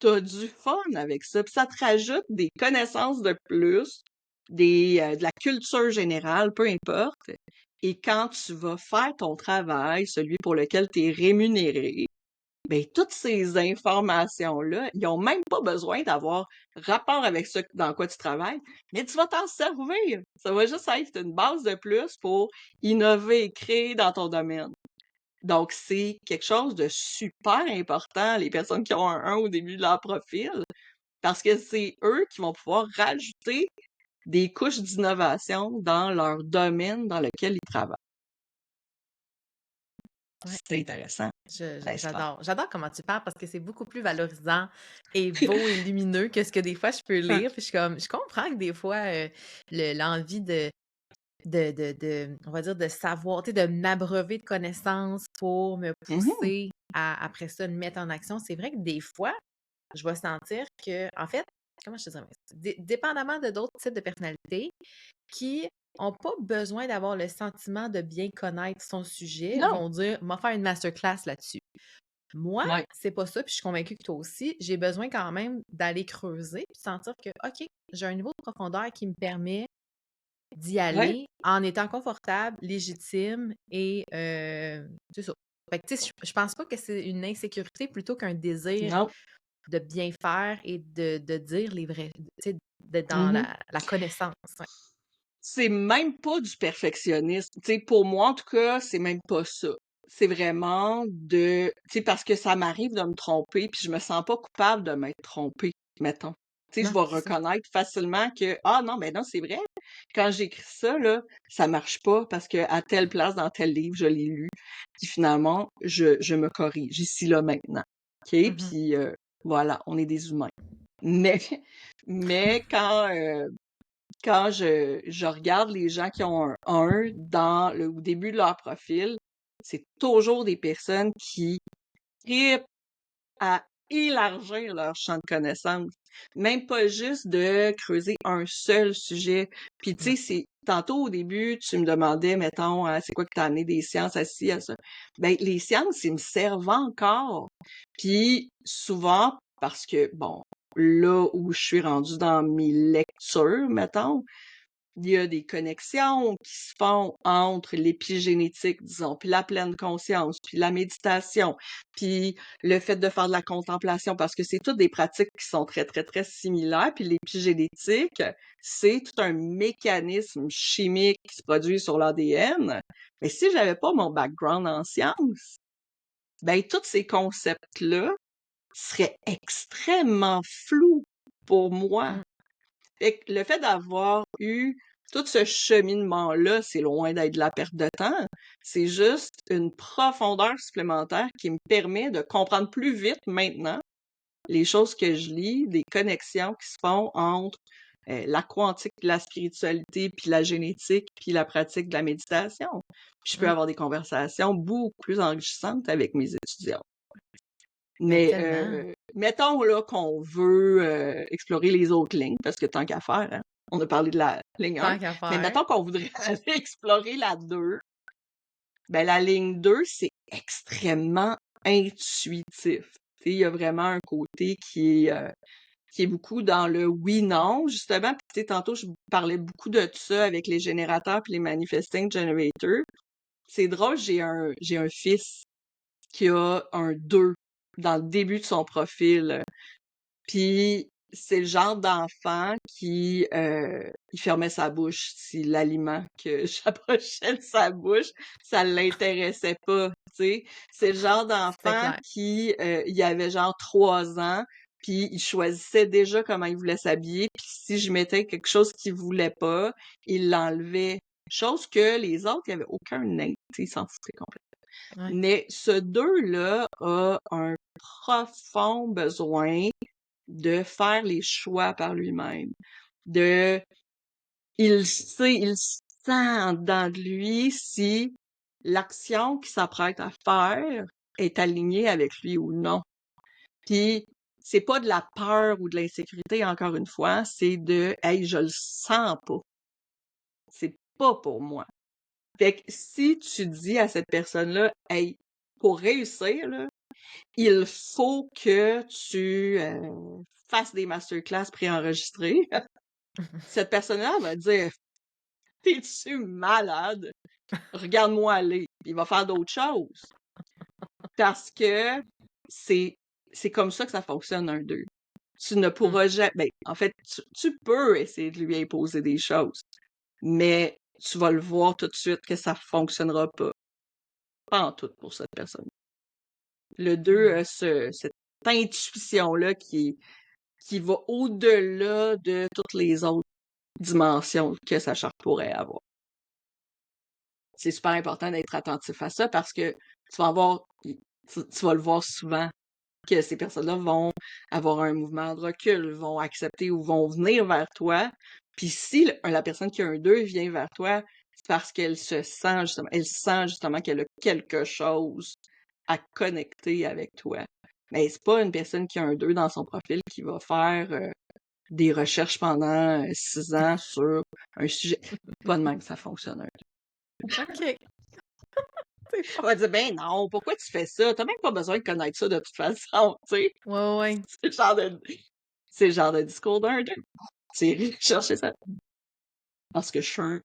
t'as du fun avec ça. Puis ça te rajoute des connaissances de plus, de la culture générale, peu importe. Et quand tu vas faire ton travail, celui pour lequel tu es rémunéré, ben toutes ces informations-là, ils ont même pas besoin d'avoir rapport avec ce dans quoi tu travailles, mais tu vas t'en servir. Ça va juste être une base de plus pour innover et créer dans ton domaine. Donc, c'est quelque chose de super important, les personnes qui ont un 1 au début de leur profil, parce que c'est eux qui vont pouvoir rajouter des couches d'innovation dans leur domaine dans lequel ils travaillent. ouais. C'est intéressant, n'est-ce pas? J'adore. J'adore comment tu parles parce que c'est beaucoup plus valorisant et beau et lumineux que ce que des fois je peux lire. Puis je suis comme, je comprends que des fois, l'envie on va dire, de savoir, tu sais, de m'abreuver de connaissances pour me Mhm. pousser à, après ça, me mettre en action. C'est vrai que des fois, je vais sentir que, en fait, comment je te dirais, dépendamment de d'autres types de personnalités qui ont pas besoin d'avoir le sentiment de bien connaître son sujet, Non. vont dire, m'a faire une masterclass là-dessus. Moi, Ouais. c'est pas ça, puis je suis convaincue que toi aussi, j'ai besoin quand même d'aller creuser, puis sentir que, OK, j'ai un niveau de profondeur qui me permet d'y Ouais. aller en étant confortable, légitime et c'est ça. Fait que, tu sais, je pense pas que c'est une insécurité plutôt qu'un désir Non. de bien faire et de dire les vrais, tu sais, d'être dans Mhm. la connaissance. Ouais. C'est même pas du perfectionnisme. Tu sais, pour moi, en tout cas, c'est même pas ça. C'est vraiment tu sais, parce que ça m'arrive de me tromper, puis je me sens pas coupable de m'être trompée, mettons. Tu sais, je Non, vais c'est ça. reconnaître facilement que, ah non, mais non, c'est vrai. Quand j'écris ça, là, ça marche pas parce que à telle place dans tel livre, je l'ai lu. Puis finalement, je me corrige ici, là, maintenant. OK? Mhm. Puis voilà, on est des humains. Mais, mais quand je regarde les gens qui ont un 1 au début de leur profil, c'est toujours des personnes qui trippent à élargir leur champ de connaissances. Même pas juste de creuser un seul sujet. Puis tu Non. sais, tantôt au début, tu me demandais, mettons, c'est quoi que t'as amené des sciences à ci, à ça. Ben, les sciences, ils me servent encore. Puis souvent, parce que, bon, là où je suis rendue dans mes lectures, mettons, il y a des connexions qui se font entre l'épigénétique, disons, puis la pleine conscience, puis la méditation, puis le fait de faire de la contemplation, parce que c'est toutes des pratiques qui sont très, très, très similaires. Puis l'épigénétique, c'est tout un mécanisme chimique qui se produit sur l'ADN. Mais si j'avais pas mon background en sciences, ben tous ces concepts-là seraient extrêmement flous pour moi. Mm. Fait que le fait d'avoir eu tout ce cheminement-là, c'est loin d'être de la perte de temps. C'est juste une profondeur supplémentaire qui me permet de comprendre plus vite maintenant les choses que je lis, des connexions qui se font entre la quantique, la spiritualité, puis la génétique, puis la pratique de la méditation. Puis je peux Mm. avoir des conversations beaucoup plus enrichissantes avec mes étudiants. Mais Mais tellement. mettons là qu'on veut explorer les autres lignes, parce que tant qu'à faire, hein, on a parlé de la ligne 1, Tant qu'à mais faire. mettons qu'on voudrait aller explorer la 2, ben la ligne 2, c'est extrêmement intuitif. Tu sais, il y a vraiment un côté qui est beaucoup dans le oui-non, justement. Puis, tu sais, tantôt, je parlais beaucoup de ça avec les générateurs puis les manifesting generators. C'est drôle, j'ai un fils qui a un 2 dans le début de son profil. Puis c'est le genre d'enfant qui il fermait sa bouche si l'aliment que j'approchais de sa bouche, ça l'intéressait pas, tu sais. C'est le genre C'était d'enfant clair. qui il avait genre 3 ans, puis il choisissait déjà comment il voulait s'habiller, puis si je mettais quelque chose qu'il voulait pas, il l'enlevait. Chose que les autres, il y avait aucun nain, tu sais, ils s'en foutaient complètement. Ouais. Mais ce deux-là a un profond besoin de faire les choix par lui-même. De, il sait, il sent en dedans de lui si l'action qu'il s'apprête à faire est alignée avec lui ou non. Puis, c'est pas de la peur ou de l'insécurité, encore une fois, c'est de, hey, je le sens pas. C'est pas pour moi. Fait que si tu dis à cette personne-là, hey, pour réussir, là, il faut que tu fasses des masterclass préenregistrés. Cette personne-là va dire, t'es-tu malade? Regarde-moi aller. Il va faire d'autres choses. Parce que c'est, c'est comme ça que ça fonctionne un deux. Tu ne Mm. pourras jamais, ben, en fait, tu peux essayer de lui imposer des choses, mais tu vas le voir tout de suite que ça fonctionnera pas. Pas en tout pour cette personne. Le deux Mm. a cette intuition-là qui va au-delà de toutes les autres dimensions que sa charte pourrait avoir. C'est super important d'être attentif à ça parce que tu vas avoir, tu vas le voir souvent que ces personnes-là vont avoir un mouvement de recul, vont accepter ou vont venir vers toi. Puis si la personne qui a un 2 vient vers toi, c'est parce qu'elle se sent justement, elle sent justement qu'elle a quelque chose à connecter avec toi. Mais c'est pas une personne qui a un 2 dans son profil qui va faire des recherches pendant 6 ans sur un sujet. Pas de même que ça fonctionne. OK. C'est On bon. va dire, ben non, pourquoi tu fais ça? T'as même pas besoin de connaître ça de toute façon, tu sais. Ouais, ouais. C'est le genre de, c'est le genre de discours d'un deux. C'est chercher ça. Parce que je suis un.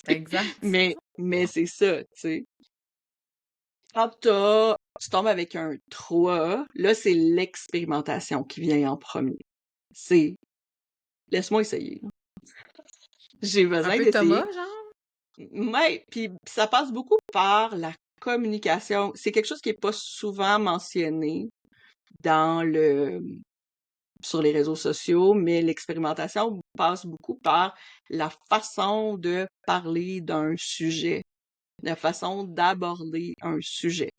Exact. Mais c'est ça, tu sais. Quand tu tombes avec un 3, là, c'est l'expérimentation qui vient en premier. C'est, laisse-moi essayer. J'ai Un besoin peu d'essayer. Thomas, genre? Ouais, puis ça passe beaucoup par la communication. C'est quelque chose qui est pas souvent mentionné dans sur les réseaux sociaux, mais l'expérimentation passe beaucoup par la façon de parler d'un sujet, la façon d'aborder un sujet.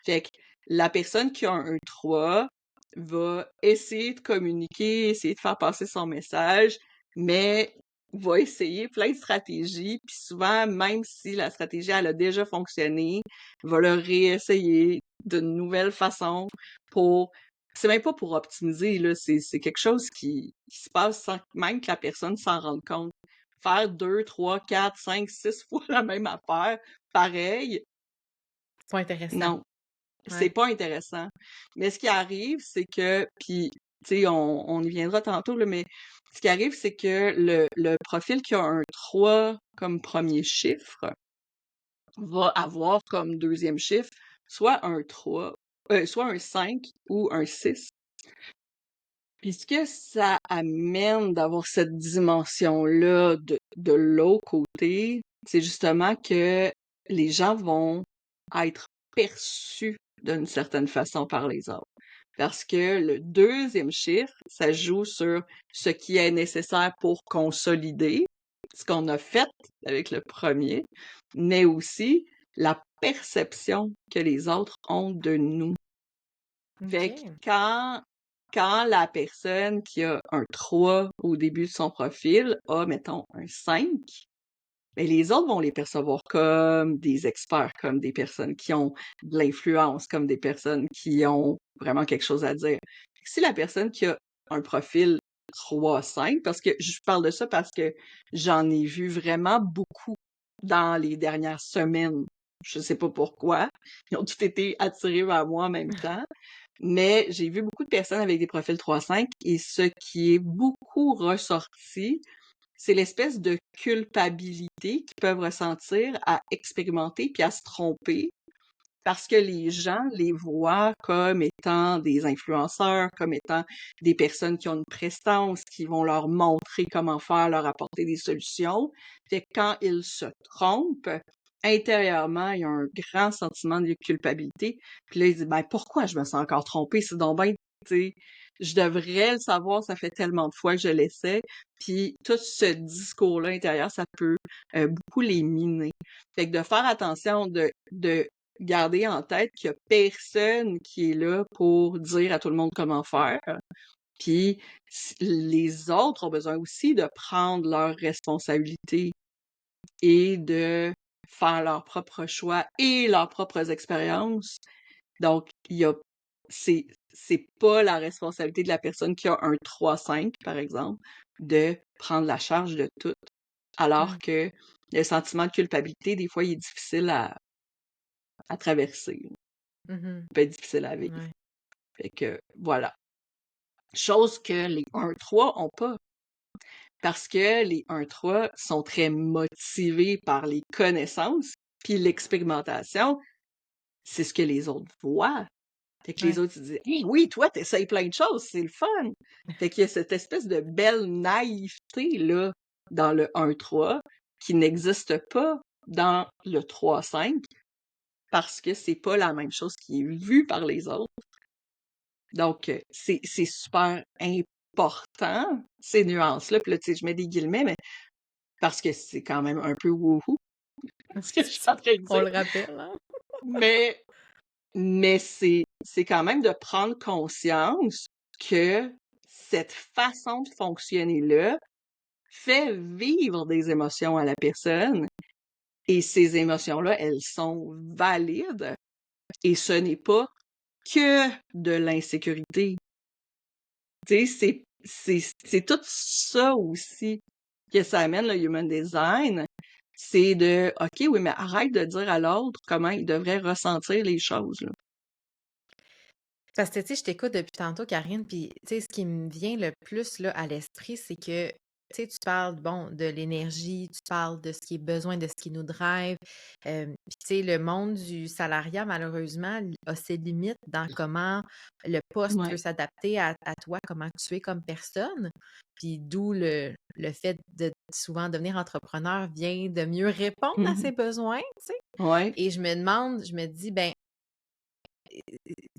Fait que la personne qui a un 3 va essayer de communiquer, essayer de faire passer son message, mais va essayer plein de stratégies, puis souvent, même si la stratégie, elle a déjà fonctionné, va le réessayer d'une nouvelle façon pour... C'est même pas pour optimiser, là, c'est quelque chose qui se passe sans même que la personne s'en rende compte. Faire 2, 3, 4, 5, 6 fois la même affaire, pareil, C'est pas intéressant. non, c'est Ouais. pas intéressant. Mais ce qui arrive, c'est que, puis, tu sais, on y viendra tantôt, là, mais ce qui arrive, c'est que le profil qui a un 3 comme premier chiffre va avoir comme deuxième chiffre soit un 3, soit un 5 ou un 6. Puis ce que ça amène d'avoir cette dimension-là de l'autre côté, c'est justement que les gens vont être perçus d'une certaine façon par les autres. Parce que le deuxième chiffre, ça joue sur ce qui est nécessaire pour consolider ce qu'on a fait avec le premier, mais aussi la perception que les autres ont de nous. Fait que OK. quand la personne qui a un 3 au début de son profil a, mettons, un 5, ben les autres vont les percevoir comme des experts, comme des personnes qui ont de l'influence, comme des personnes qui ont vraiment quelque chose à dire. Si la personne qui a un profil 3-5, parce que je parle de ça parce que j'en ai vu vraiment beaucoup dans les dernières semaines. Je sais pas pourquoi. Ils ont tous été attirés vers moi en même temps. Mais j'ai vu beaucoup de personnes avec des profils 3-5 et ce qui est beaucoup ressorti, c'est l'espèce de culpabilité qu'ils peuvent ressentir à expérimenter puis à se tromper parce que les gens les voient comme étant des influenceurs, comme étant des personnes qui ont une prestance, qui vont leur montrer comment faire, leur apporter des solutions. Fait que quand ils se trompent, intérieurement, il y a un grand sentiment de culpabilité. Puis là, ils disent, ben, pourquoi je me sens encore trompée? C'est donc ben, tu sais, je devrais le savoir, ça fait tellement de fois que je l'essaie. Puis tout ce discours-là intérieur, ça peut beaucoup les miner. Fait que de faire attention, de garder en tête qu'il y a personne qui est là pour dire à tout le monde comment faire. Puis les autres ont besoin aussi de prendre leurs responsabilités et de faire leurs propres choix et leurs propres expériences. Donc, c'est pas la responsabilité de la personne qui a un 3-5, par exemple, de prendre la charge de tout. Alors Mmh. que le sentiment de culpabilité, des fois, il est difficile à traverser. Mmh. Il peut être difficile à vivre. Ouais. Fait que, voilà. Chose que les 1-3 ont pas. Parce que les 1-3 sont très motivés par les connaissances, puis l'expérimentation, c'est ce que les autres voient. Fait que les Ouais. autres, ils disent, hey, oui, toi, t'essayes plein de choses, c'est le fun. Fait qu'il y a cette espèce de belle naïveté-là dans le 1-3 qui n'existe pas dans le 3-5 parce que c'est pas la même chose qui est vue par les autres. Donc, c'est super important, ces nuances-là. Puis là, tu sais, je mets des guillemets, mais parce que c'est quand même un peu wouhou, ce que je suis en train de On dire. le rappelle, hein? Mais, mais c'est quand même de prendre conscience que cette façon de fonctionner-là fait vivre des émotions à la personne. Et ces émotions-là, elles sont valides. Et ce n'est pas que de l'insécurité. Tu sais, c'est tout ça aussi que ça amène le human design. C'est de, OK, oui, mais arrête de dire à l'autre comment il devrait ressentir les choses, là. Parce que, tu sais, je t'écoute depuis tantôt, Karine, puis, tu sais, ce qui me vient le plus, là, à l'esprit, c'est que, tu sais, tu parles, bon, de l'énergie, tu parles de ce qui est besoin, de ce qui nous drive. Puis, tu sais, le monde du salariat, malheureusement, a ses limites dans comment le poste peut Ouais. s'adapter à toi, comment tu es comme personne. Puis, d'où le fait de souvent devenir entrepreneur vient de mieux répondre à Mmh. ses besoins, tu sais. Ouais. Et je me demande, je me dis, ben,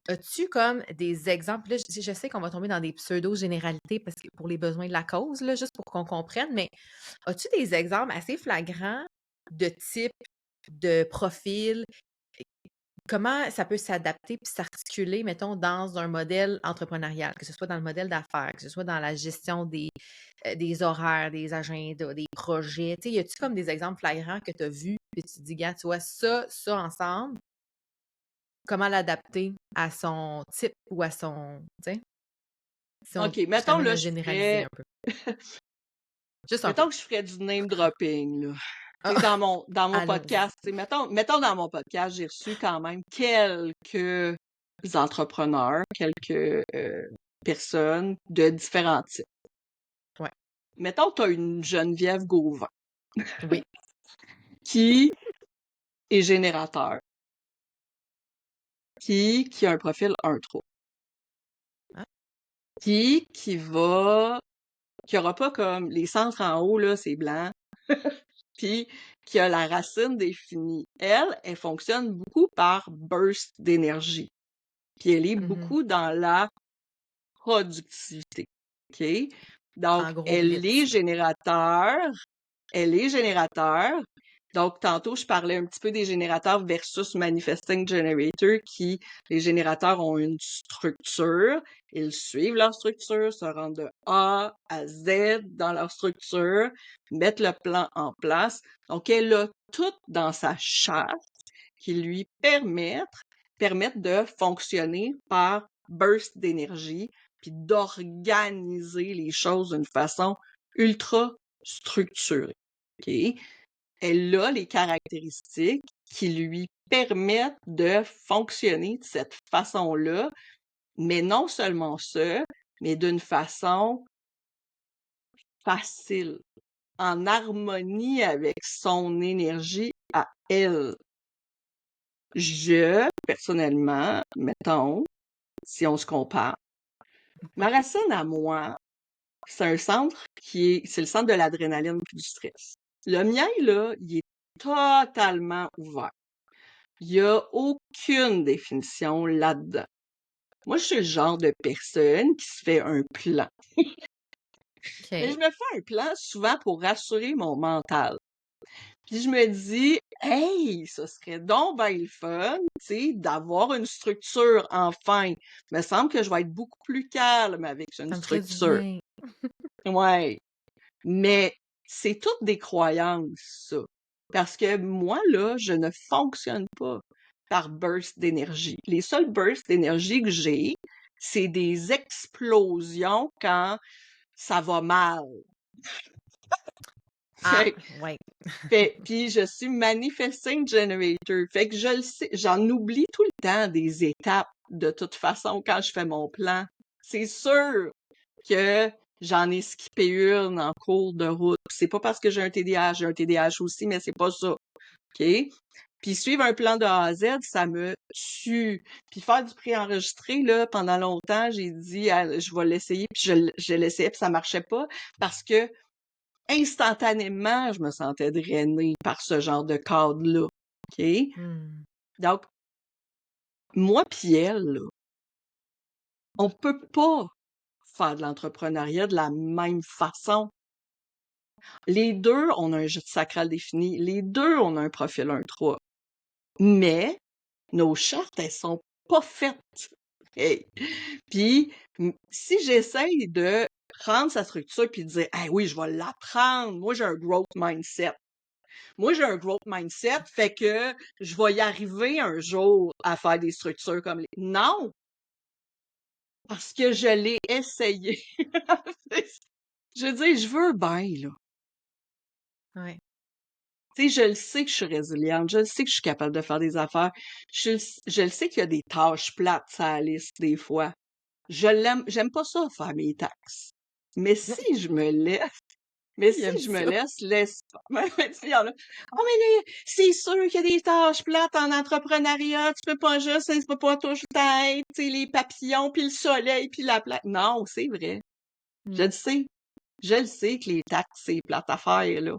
as-tu comme des exemples? Là, je sais qu'on va tomber dans des pseudo-généralités parce que pour les besoins de la cause, là, juste pour qu'on comprenne, mais as-tu des exemples assez flagrants de type de profil? Comment ça peut s'adapter puis s'articuler, mettons, dans un modèle entrepreneurial, que ce soit dans le modèle d'affaires, que ce soit dans la gestion des horaires, des agendas, des projets? Tu sais, y a-tu comme des exemples flagrants que tu as vus puis tu te dis, gars, tu vois, ça ensemble, comment l'adapter à son type ou à son, tu sais, si on OK, je mettons t'amène là, à généraliser un peu. Juste un peu. mettons que je ferais du name dropping, là. Tu sais, Ah, dans mon allons-y. podcast, tu sais, mettons dans mon podcast, j'ai reçu quand même quelques entrepreneurs, quelques, personnes de différents types. Ouais. Mettons, tu as une Geneviève Gauvin Oui. qui est générateur, qui a un profil 1-3, Ah, qui aura pas comme les centres en haut, là, c'est blanc, puis qui a la racine définie. Elle fonctionne beaucoup par burst d'énergie, puis elle est mmh. beaucoup dans la productivité, OK? En Donc, gros elle blitz, est là. générateur, elle est générateur. Donc, tantôt, je parlais un petit peu des générateurs versus manifesting generator qui, les générateurs ont une structure, ils suivent leur structure, se rendent de A à Z dans leur structure, mettent le plan en place. Donc, elle a tout dans sa charte qui lui permettent de fonctionner par burst d'énergie puis d'organiser les choses d'une façon ultra structurée. OK? Elle a les caractéristiques qui lui permettent de fonctionner de cette façon-là, mais non seulement ça, mais d'une façon facile, en harmonie avec son énergie à elle. Personnellement, mettons, si on se compare, ma racine à moi, c'est un centre c'est le centre de l'adrénaline puis du stress. Le mien, là, il est totalement ouvert. Il y a aucune définition là-dedans. Moi, je suis le genre de personne qui se fait un plan. Mais je OK. me fais un plan souvent pour rassurer mon mental. Puis je me dis, hey, ce serait donc ben le fun, tu sais, d'avoir une structure enfin. Il me semble que je vais être beaucoup plus calme avec une Ça me ferait du structure. bien. Ouais. Mais c'est toutes des croyances, ça. Parce que moi, là, je ne fonctionne pas par burst d'énergie. Les seuls bursts d'énergie que j'ai, c'est des explosions quand ça va mal. Ah, Fait, ouais. puis je suis manifesting generator. Fait que je le sais, j'en oublie tout le temps des étapes de toute façon quand je fais mon plan. C'est sûr que j'en ai skippé une en cours de route. C'est pas parce que j'ai un TDAH aussi, mais c'est pas ça. OK? Puis suivre un plan de A à Z, ça me tue. Puis faire du préenregistré, là, pendant longtemps, j'ai dit, ah, je vais l'essayer, puis je l'essayais, puis ça marchait pas parce que instantanément, je me sentais drainée par ce genre de cadre-là. OK? Hmm. Donc, moi pis elle, là, on peut pas faire de l'entrepreneuriat de la même façon. Les deux, on a un jeu sacral défini. Les deux, on a un profil 1-3. Mais nos chartes, elles sont pas faites. Hey. Puis, si j'essaye de prendre sa structure puis de dire, hey, oui, je vais l'apprendre. Moi, j'ai un growth mindset. Moi, j'ai un growth mindset, fait que je vais y arriver un jour à faire des structures comme les. Non! Parce que je l'ai essayé. Je veux dire, je veux bien, là. Ouais. Tu sais, je le sais que je suis résiliente, je le sais que je suis capable de faire des affaires. Je le sais qu'il y a des tâches plates sur la liste des fois. J'aime pas ça faire mes taxes. Mais si je me laisse Mais Il si aime je me ça. laisse ouais, ouais, tu sais, il y en a: «Oh mais c'est sûr qu'il y a des tâches plates en entrepreneuriat, tu peux pas tout être, tu sais, les papillons, puis le soleil, puis la plate». Non, c'est vrai. Je Hmm. le sais. Je le sais que les taxes, c'est plate à faire, là.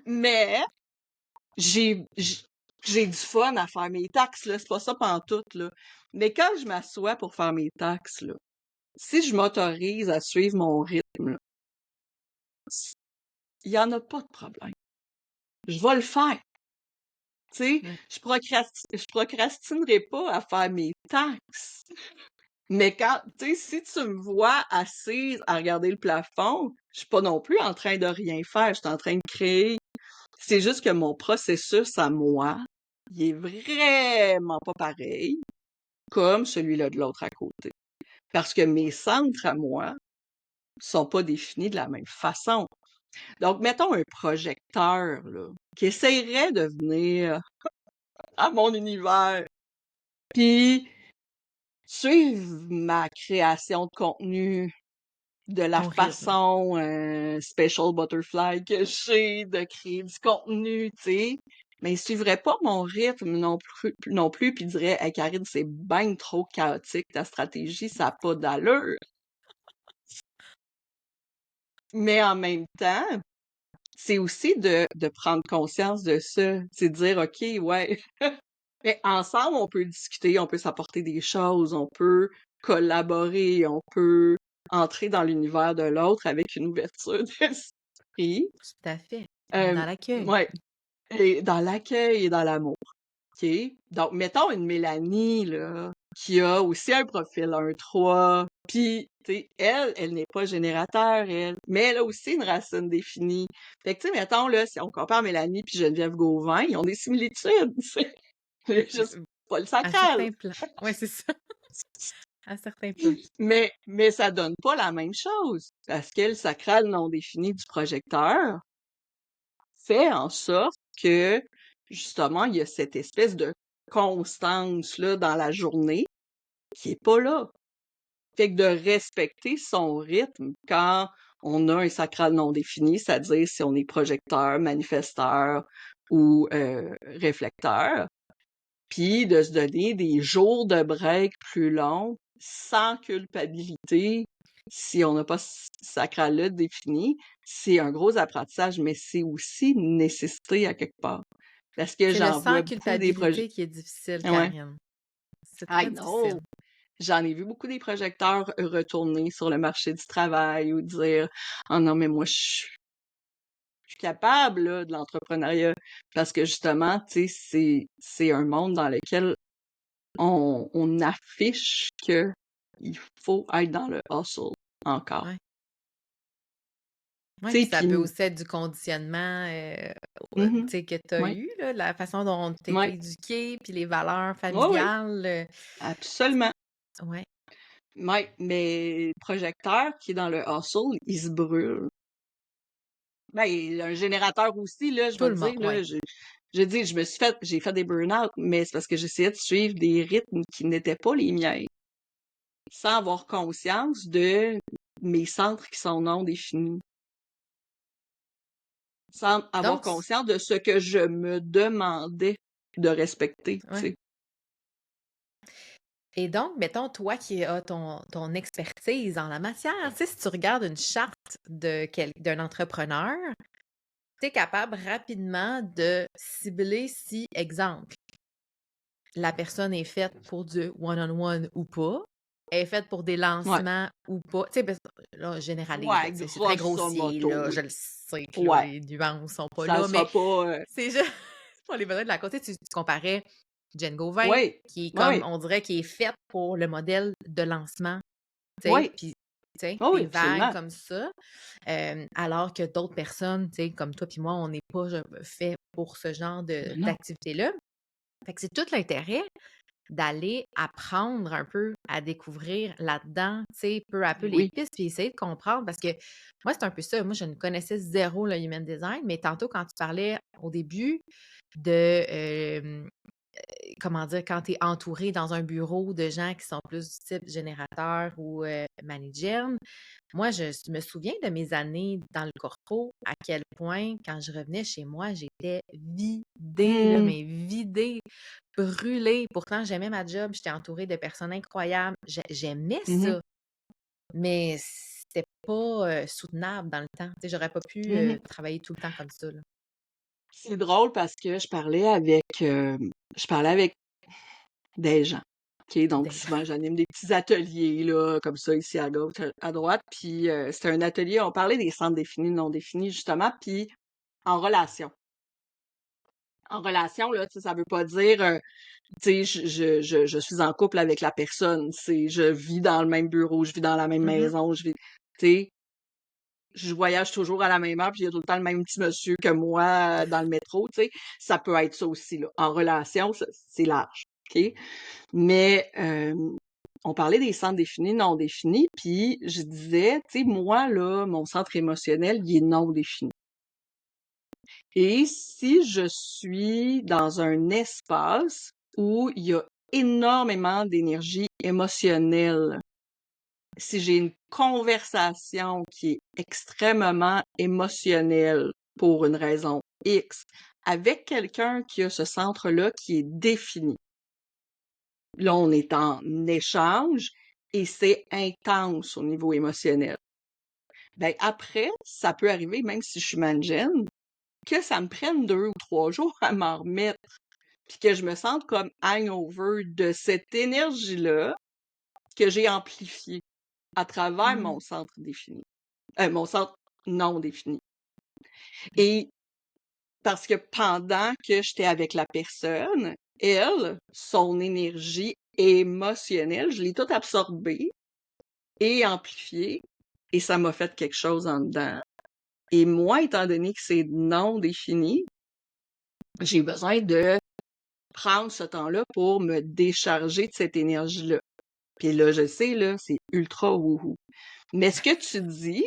Mais j'ai j'ai du fun à faire mes taxes, là, c'est pas ça pantoute, là. Mais quand je m'assois pour faire mes taxes, là, si je m'autorise à suivre mon rythme, là, il y en a pas de problème. Je vais le faire. Tu sais, Ouais. je procrastinerai pas à faire mes taxes. Mais quand, tu sais, si tu me vois assise à regarder le plafond, je suis pas non plus en train de rien faire, je suis en train de créer. C'est juste que mon processus à moi, il est vraiment pas pareil comme celui-là de l'autre à côté. Parce que mes centres à moi sont pas définis de la même façon. Donc, mettons un projecteur, là, qui essayerait de venir à mon univers. Puis suivre ma création de contenu de la Ton rythme. façon special butterfly que j'ai de créer du contenu, tu sais. Mais il suivrait pas mon rythme non plus, puis il dirait hey, Karine, c'est bien trop chaotique, ta stratégie, ça n'a pas d'allure. Mais en même temps, c'est aussi de prendre conscience de ça. C'est de dire OK, ouais, mais ensemble, on peut discuter, on peut s'apporter des choses, on peut collaborer, on peut entrer dans l'univers de l'autre avec une ouverture d'esprit. Tout à fait. On est Euh, dans l'accueil. ouais, et dans l'accueil et dans l'amour. OK? Donc, mettons une Mélanie, là, qui a aussi un profil 1-3, puis, tu sais, elle n'est pas générateur, elle, mais elle a aussi une racine définie. Fait que, tu sais, mettons, là, si on compare Mélanie puis Geneviève Gauvin, ils ont des similitudes, tu sais. Juste pas le À sacral. certains plans. Ouais, c'est ça. À certains plans. Mais ça donne pas la même chose. Parce que le sacral non défini du projecteur fait en sorte que, justement, il y a cette espèce de constance-là dans la journée qui est pas là. Fait que de respecter son rythme quand on a un sacral non défini, c'est-à-dire si on est projecteur, manifesteur ou réflecteur, puis de se donner des jours de break plus longs, sans culpabilité, si on n'a pas ce sacral-là défini, c'est un gros apprentissage, mais c'est aussi une nécessité à quelque part. Parce que C'est le j'en sans vois beaucoup des projets. culpabilité qui est difficile, Ouais. Karine. C'est I très difficile. know! J'en ai vu beaucoup des projecteurs retourner sur le marché du travail ou dire oh non, mais moi, je suis capable là, de l'entrepreneuriat. Parce que justement, tu sais, c'est un monde dans lequel on affiche que il faut être dans le hustle encore. Ouais. Ouais, Tu puis sais, ça puis peut aussi être du conditionnement, tu sais, que tu as ouais, eu, là, la façon dont tu été ouais, éduqué, puis les valeurs ouais, ouais, familiales. absolument. Ouais, Ouais, mais le projecteur qui est dans le hustle, il se brûle. Ben, un générateur aussi, là, je tout vais le le monde, dire, ouais. là, je dis, j'ai fait des burn-out, mais c'est parce que j'essayais de suivre des rythmes qui n'étaient pas les miens, sans avoir conscience de mes centres qui sont non définis, sans avoir Donc, conscience de ce que je me demandais de respecter, tu ouais. sais. Et donc, mettons, toi qui as ton expertise en la matière, tu sais, si tu regardes une charte d'un entrepreneur, tu es capable rapidement de cibler si, exemple, la personne est faite pour du one-on-one ou pas, est faite pour des Ouais. lancements ou pas. Tu sais, là, je généralise, là, Ouais, tu sais, c'est très grosso grossier, modo, là, oui. je le sais que là, Ouais. les nuances sont pas Ça là, mais sera pas, c'est juste pour les besoins de la côté, tu comparais Jen Gauvin, oui, qui est comme, oui, on dirait, qui est faite pour le modèle de lancement, tu sais, oui, puis, tu sais, oui, oui, des vagues absolument. comme ça, alors que d'autres personnes, tu sais, comme toi puis moi, on n'est pas fait pour ce genre Mais non. d'activité-là. Fait que c'est tout l'intérêt d'aller apprendre un peu à découvrir là-dedans, tu sais, peu à peu les Oui. pistes, puis essayer de comprendre parce que moi, c'est un peu ça. Moi, je ne connaissais zéro le human design, mais tantôt, quand tu parlais au début de, comment dire, quand tu es entouré dans un bureau de gens qui sont plus du type générateur ou managerne, moi, je me souviens de mes années dans le corpo, à quel point, quand je revenais chez moi, j'étais vidée, là, Mmh. mais vidée, brûlée. Pourtant, j'aimais ma job, j'étais entourée de personnes incroyables. J'aimais Mmh. ça, mais c'était pas soutenable dans le temps. Tu sais, j'aurais pas pu Mmh. travailler tout le temps comme ça, là. C'est drôle parce que je parlais avec des gens. OK, donc Déjà. souvent j'anime des petits ateliers là, comme ça ici à gauche, à droite, puis c'était un atelier, on parlait des centres définis, non définis justement, puis en relation. En relation là, tu sais, ça veut pas dire tu sais je suis en couple avec la personne, c'est je vis dans le même bureau, je vis dans la même Mhm, maison, tu sais, je voyage toujours à la même heure, puis il y a tout le temps le même petit monsieur que moi dans le métro, tu sais. Ça peut être ça aussi, là. En relation, c'est large, OK? Mais on parlait des centres définis, non définis, puis je disais, tu sais, moi, là, mon centre émotionnel, il est non défini. Et si je suis dans un espace où il y a énormément d'énergie émotionnelle, si j'ai une conversation qui est extrêmement émotionnelle pour une raison X, avec quelqu'un qui a ce centre-là qui est défini. Là, on est en échange et c'est intense au niveau émotionnel. Ben après, ça peut arriver, même si je suis managenne, que ça me prenne 2 ou 3 jours à m'en remettre, puis que je me sente comme hangover de cette énergie-là que j'ai amplifiée à travers mhm, mon centre défini. Mon centre non défini. mhm, Et parce que pendant que j'étais avec la personne, elle, son énergie émotionnelle, je l'ai toute absorbée et amplifiée et ça m'a fait quelque chose en dedans. Et moi, étant donné que c'est non défini, j'ai besoin de prendre ce temps-là pour me décharger de cette énergie-là. Puis là, je sais, là, c'est ultra wouhou. Mais ce que tu dis,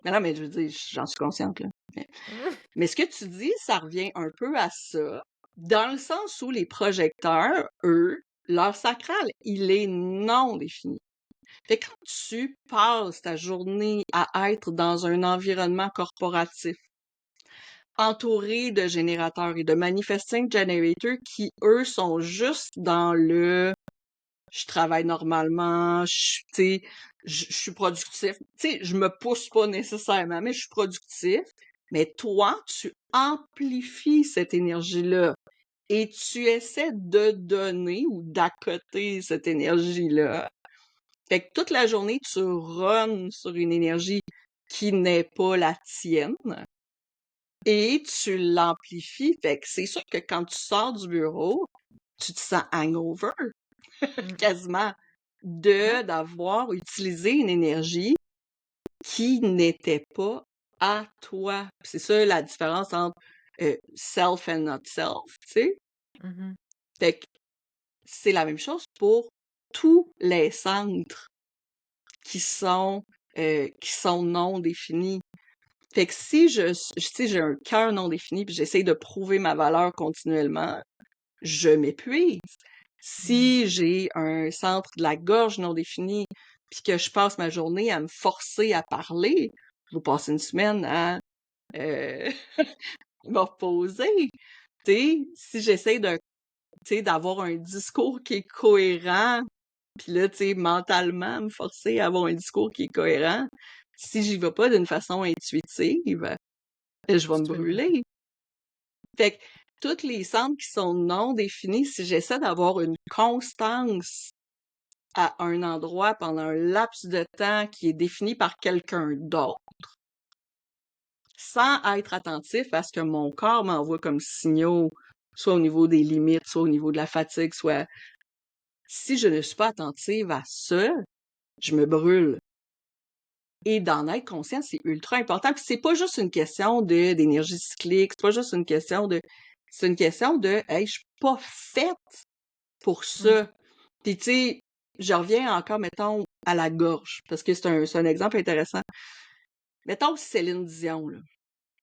mais non, mais je veux dire, j'en suis consciente, là. mhm. Mais ce que tu dis, ça revient un peu à ça, dans le sens où les projecteurs, eux, leur sacral, il est non défini. Fait que quand tu passes ta journée à être dans un environnement corporatif, entourée de générateurs et de manifesting generators qui, eux, sont juste dans le je travaille normalement, tu sais, je suis productif. Tu sais, je me pousse pas nécessairement, mais je suis productif. Mais toi, tu amplifies cette énergie-là et tu essaies de donner ou d'accoter cette énergie-là. Fait que toute la journée, tu runs sur une énergie qui n'est pas la tienne et tu l'amplifies. Fait que c'est sûr que quand tu sors du bureau, tu te sens hangover Mm. quasiment Ouais. d'avoir utilisé une énergie qui n'était pas à toi. Puis c'est ça la différence entre self and not self, tu sais. Mhm. Fait que c'est la même chose pour tous les centres qui sont non définis. Fait que si j'ai un cœur non défini puis j'essaie de prouver ma valeur continuellement, je m'épuise. Mm. Si j'ai un centre de la gorge non défini puis que je passe ma journée à me forcer à parler, je vais passer une semaine à euh, me reposer. Tu sais, si j'essaie d'avoir un discours qui est cohérent, puis là, tu sais, mentalement, me forcer à avoir un discours qui est cohérent, si j'y vais pas d'une façon intuitive, je vais Tu me peux le brûler. brûler. Fait que toutes les centres qui sont non définis, si j'essaie d'avoir une constance à un endroit pendant un laps de temps qui est défini par quelqu'un d'autre, sans être attentif à ce que mon corps m'envoie comme signaux, soit au niveau des limites, soit au niveau de la fatigue, soit si je ne suis pas attentive à ça, je me brûle. Et d'en être conscient, c'est ultra important. Puis c'est pas juste une question d'énergie cyclique, c'est pas juste une question c'est une question de hey, je suis pas faite pour Mm. ça. Puis tu sais, je reviens encore, mettons, à la gorge, parce que c'est un exemple intéressant. Mettons Céline Dion, là.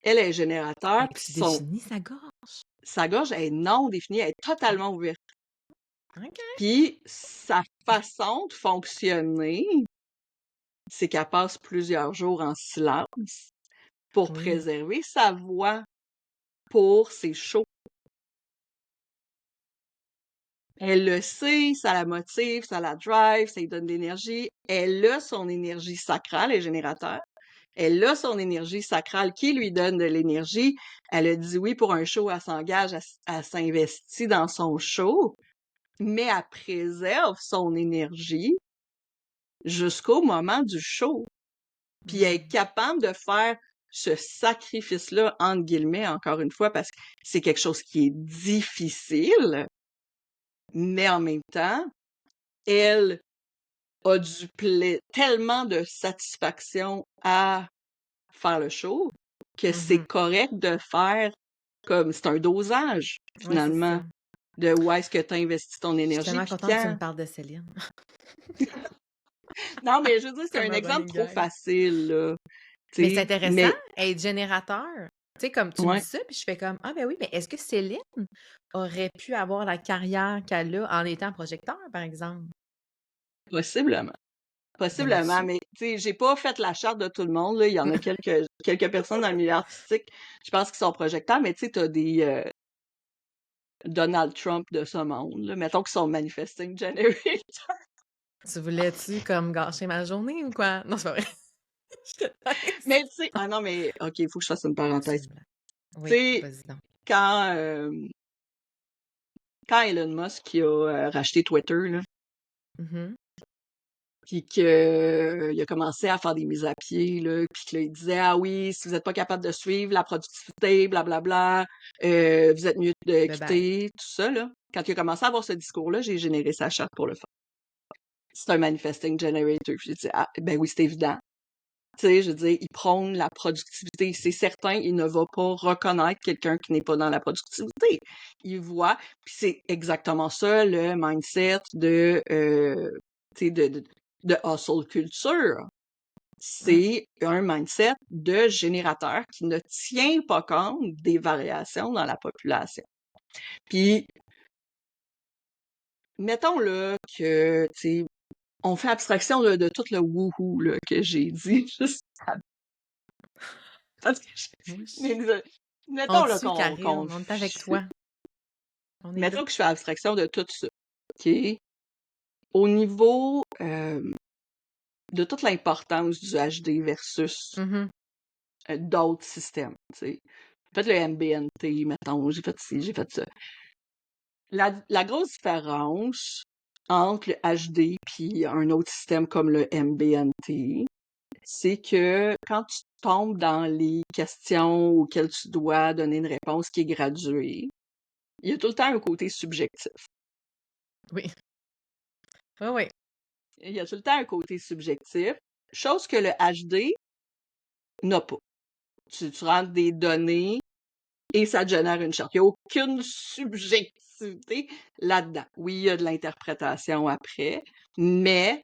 Elle est générateur, puis Es-tu défini sa gorge? sa gorge est non définie, elle est OK. totalement ouverte. OK. Puis sa façon de fonctionner, c'est qu'elle passe plusieurs jours en silence pour Oui. préserver sa voix pour ses shows. Elle le sait, ça la motive, ça la drive, ça lui donne de l'énergie. Elle a son énergie sacrale, elle est générateur. Elle a son énergie sacrale qui lui donne de l'énergie. Elle a dit oui pour un show, elle s'engage, elle s'investit dans son show, mais elle préserve son énergie jusqu'au moment du show. Puis elle est Mm. capable de faire ce sacrifice-là, entre guillemets, encore une fois, parce que c'est quelque chose qui est difficile, mais en même temps, elle a tellement de satisfaction à faire le show que c'est Mhm. correct de faire comme c'est un dosage, Ouais, c'est finalement, ça. de où est-ce que tu investis ton Je suis énergie, tellement puis contente que tu me quand. parles de Céline. Non, mais je veux dire, c'est Comme un un exemple running trop gag. facile, là. Tu Mais c'est sais, intéressant, mais, être générateur. Tu sais, comme tu me dis ouais, ça, puis je fais comme, ah ben oui, mais est-ce que Céline aurait pu avoir la carrière qu'elle a en étant projecteur, par exemple? possiblement. Bien mal Possiblement, su. mais tu sais, j'ai pas fait la charte de tout le monde, là. Il y en a quelques personnes dans le milieu artistique, je pense, qui sont projecteurs, mais tu sais, t'as des Donald Trump de ce monde, là, mettons qu'ils sont manifesting generators. Tu voulais-tu comme gâcher ma journée ou quoi? Non, c'est pas vrai. Je te laisse. Mais tu sais, ah non, mais OK, il faut que je fasse une C'est parenthèse. une blague. Tu Oui, sais, vas-y donc. quand, quand Elon Musk il a racheté Twitter, là, Mhm. puis qu'il a commencé à faire des mises à pied, là, puis qu'il disait ah oui, si vous n'êtes pas capable de suivre la productivité, blablabla, vous êtes mieux de Bye bye. quitter, tout ça, là. Quand il a commencé à avoir ce discours-là, j'ai généré sa charte pour le faire. C'est un manifesting generator. J'ai dit ah ben oui, c'est évident. Tu sais, je veux dire, il prône la productivité. C'est certain, il ne va pas reconnaître quelqu'un qui n'est pas dans la productivité. Il voit, puis c'est exactement ça le mindset tu sais, de hustle culture. Mm. C'est un mindset de générateur qui ne tient pas compte des variations dans la population. Puis, mettons là que, tu sais, on fait abstraction de tout le wouhou là, que j'ai dit juste parce que Moi, mais On Mettons te là suit, qu'on Karine, qu'on on est avec f toi. On est là. mettons que je fais abstraction de tout ça, OK? Au niveau, de toute l'importance du HD versus, Mhm. d'autres systèmes, tu sais. J'ai fait le MBNT, mettons, j'ai fait ci, j'ai fait ça. La grosse différence entre le HD puis un autre système comme le MBNT, c'est que quand tu tombes dans les questions auxquelles tu dois donner une réponse qui est graduée, il y a tout le temps un côté subjectif. Oui. Oui, oui. Il y a tout le temps un côté subjectif, chose que le HD n'a pas. Tu rentres des données et ça te génère une charte. Il n'y a aucune subjectivité là-dedans. Oui, il y a de l'interprétation après, mais